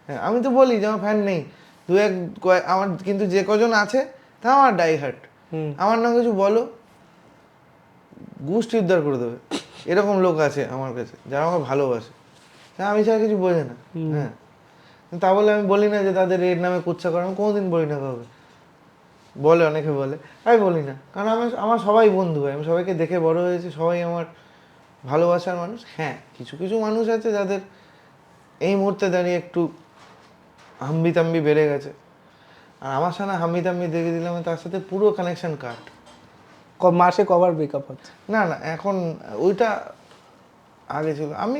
হ্যাঁ, আমি তো বলি যে আমার ফ্যান নেই, আমার কিন্তু যে কজন আছে তা আমার ডাই হার্ট, আমার না কিছু বলো গোষ্ঠী উদ্ধার করে দেবে, এরকম লোক আছে আমার কাছে যারা আমাকে ভালোবাসে, আমি ছাড়া কিছু বোঝে না। হ্যাঁ, তা বলে আমি বলি না যে তাদের এর নামে কুচ্ছা করে, আমি কোনোদিন বলি না কাউকে। বলে অনেকে বলে, আমি বলি না, কারণ আমার সবাই বন্ধু হয়, আমি সবাইকে দেখে বড় হয়েছি, সবাই আমার ভালোবাসার মানুষ। হ্যাঁ, কিছু কিছু মানুষ আছে যাদের এই মুহূর্তে দাঁড়িয়ে একটু হাম্বি তাম্বি বেড়ে গেছে, আর আমার সামনে হাম্বি তাম্বি দেখে দিলাম তার সাথে পুরো কানেকশন কাট। মাসে কবার ব্রেকআপ হচ্ছে? না এখন ওইটা আগে ছিল। আমি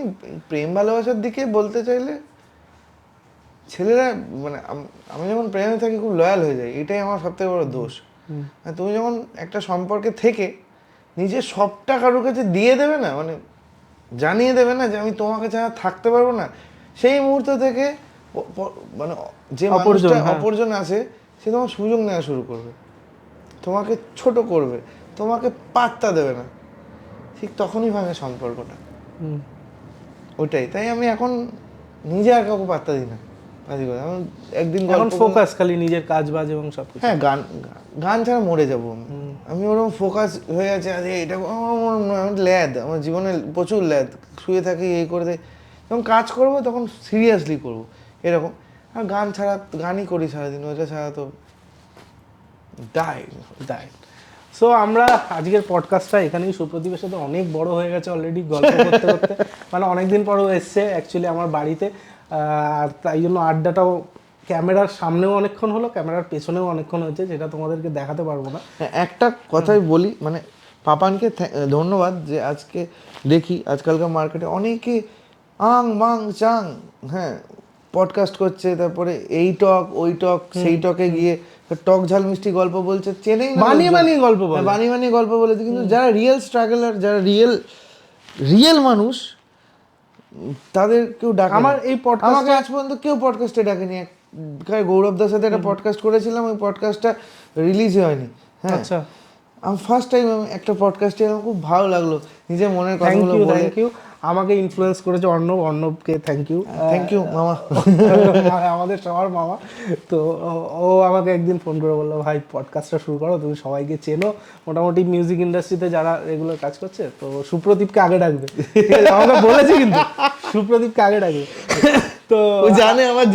প্রেম ভালোবাসার দিকে বলতে চাইলে ছেলেরা মানে আমি যখন প্রেমে থাকি খুব লয়াল হয়ে যায়, এটাই আমার সবথেকে বড় দোষ। তুমি যখন একটা সম্পর্কে থেকে নিজের সবটা কারোর কাছে দিয়ে দেবে না, মানে জানিয়ে দেবে না যে আমি তোমাকে ছাড়া থাকতে পারবো না, সেই মুহূর্ত থেকে মানে যে অপরজন আছে সে তোমার সুযোগ নেওয়া শুরু করবে, তোমাকে ছোট করবে, তোমাকে পাত্তা দেবে না, ঠিক তখনই ভাঙে সম্পর্কটা। ওইটাই, তাই আমি এখন নিজে আর কাউকে পাত্তা দিই না। একদিন ফোকাস খালি নিজের কাজ বাজ এবং সব। হ্যাঁ, গান ছাড়া মরে যাবো আমি ওরকম ফোকাস হয়ে আছে। এটা ল্যাদ, আমার জীবনে প্রচুর ল্যাদ, শুয়ে থাকি এই করে দেয়, যখন কাজ করবো তখন সিরিয়াসলি করবো এরকম। আর গান ছাড়া, গানই করি সারাদিন, ওইটা ছাড়া তো ডাই। সো আমরা আজকের পডকাস্টটা এখানেই, সুপ্রদীপের সাথে অনেক বড় হয়ে গেছে অলরেডি গল্প করতে করতে, মানে অনেকদিন পরও এসছে অ্যাকচুয়ালি আমার বাড়িতে, আর তাই জন্য আড্ডাটাও ক্যামেরার সামনেও অনেকক্ষণ হলো, ক্যামেরার পেছনেও অনেকক্ষণ হয়েছে, যেটা তোমাদেরকে দেখাতে পারবো না। একটা কথাই বলি, মানে পাপানকে ধন্যবাদ যে আজকে দেখি আজকালকার মার্কেটে অনেকে আং বাং চাং, হ্যাঁ, পডকাস্ট করছে, তারপরে এই টক ওই টক সেই টকে গিয়ে টক ঝাল মিষ্টি গল্প বলছে, চেনেই না, বানিয়ে গল্প বলে, বানিয়ে গল্প বলেছে। কিন্তু যারা রিয়েল স্ট্রাগলার, যারা রিয়েল মানুষ, তাদের কেউ ডাকে। আমার এই পডকাস্ট, আমাকে আজ পর্যন্ত কেউ পডকাস্টে ডাকেনি। গৌরব দার সাথে একটা পডকাস্ট করেছিলাম, ওই পডকাস্টটা রিলিজই হয়নি। হ্যাঁ, আচ্ছা, আমি ফার্স্ট টাইম একটা পডকাস্টে, আমার খুব ভালো লাগলো নিজের মনের কথাগুলো বলে। থ্যাংক ইউ, আমাকে ইনফ্লুয়েন্স করেছে অর্ণবকে থ্যাংক ইউ মামা, আমাদের সবার মামা। তো ও আমাকে একদিন ফোন করে বললো, ভাই পডকাস্টটা শুরু করো, তুমি সবাইকে চেনো মোটামুটি মিউজিক ইন্ডাস্ট্রিতে যারা রেগুলার কাজ করছে, তো সুপ্রদীপকে আগে ডাকবে। আমাকে বলেছে কিন্তু সুপ্রদীপকে আগে ডাকবে, তো জানে আমার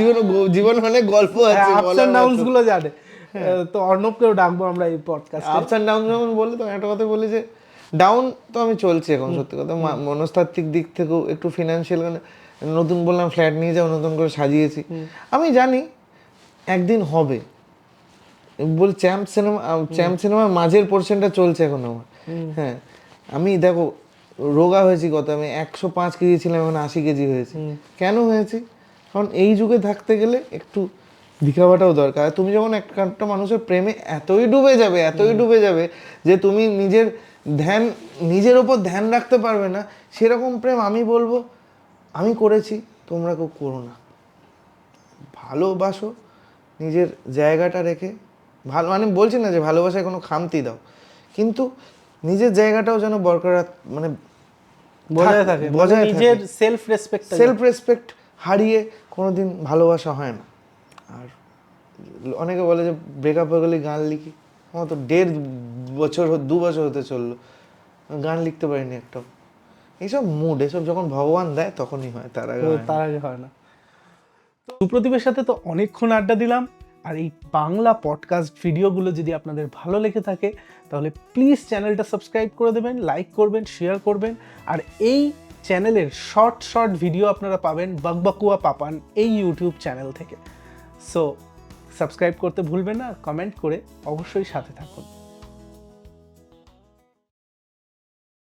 জীবন অনেক গল্প আছে, আপস এন্ড ডাউনস গুলো জানে। তো অর্ণবকেও ডাকবো আমরা এই পডকাস্টে। আপস এন্ড ডাউন যেমন বললে, তো একটা কথা বলি যে ডাউন তো আমি চলছি এখন, সত্যি কথা, মনস্তাত্ত্বিক দিক থেকেও একটু ফিনান্সিয়াল, নতুন বললাম ফ্ল্যাট নিয়ে যাও, নতুন করে সাজিয়েছি। আমি জানি একদিন হবে, বল চ্যাম্প সিনেমার মাঝের পোর্শনটা চলছে এখন আমার। হ্যাঁ, আমি দেখো রোগা হয়েছি কত, আমি 105 কেজি ছিলাম, এখন 80 কেজি হয়েছি। কেন হয়েছি? কারণ এই যুগে থাকতে গেলে একটু দিখাবাটাও দরকার। তুমি যখন একটা মানুষের প্রেমে এতই ডুবে যাবে যে তুমি নিজের ওপর ধ্যান রাখতে পারবে না, সেরকম প্রেম আমি বলবো আমি করেছি, তোমরা কেউ করো না। ভালোবাসো নিজের জায়গাটা রেখে, মানে বলছি না যে ভালোবাসায় কোনো খামতি দাও, কিন্তু নিজের জায়গাটাও যেন বরকরার, মানে বজায় থাকে, নিজের সেলফ রেসপেক্ট হারিয়ে কোনোদিন ভালোবাসা হয় না। আর অনেকে বলে যে ব্রেকআপ হয়ে গেলে গান লিখি, আমার তো 2 বছর হতে চললো, গান লিখতে পারিনি একটাও। এইসব মুড, এসব যখন ভগবান দেয় তখনই হয়, তার আগে হয় না। সুপ্রদীপের সাথে তো অনেকক্ষণ আড্ডা দিলাম, আর এই বাংলা পডকাস্ট ভিডিওগুলো যদি আপনাদের ভালো লেগে থাকে তাহলে প্লিজ চ্যানেলটা সাবস্ক্রাইব করে দেবেন, লাইক করবেন, শেয়ার করবেন। আর এই চ্যানেলের শর্ট ভিডিও আপনারা পাবেন বকবকুয়া পাপান এই ইউটিউব চ্যানেল থেকে। সো সাবস্ক্রাইব করতে ভুলবেন না, কমেন্ট করে অবশ্যই সাথে থাকুন।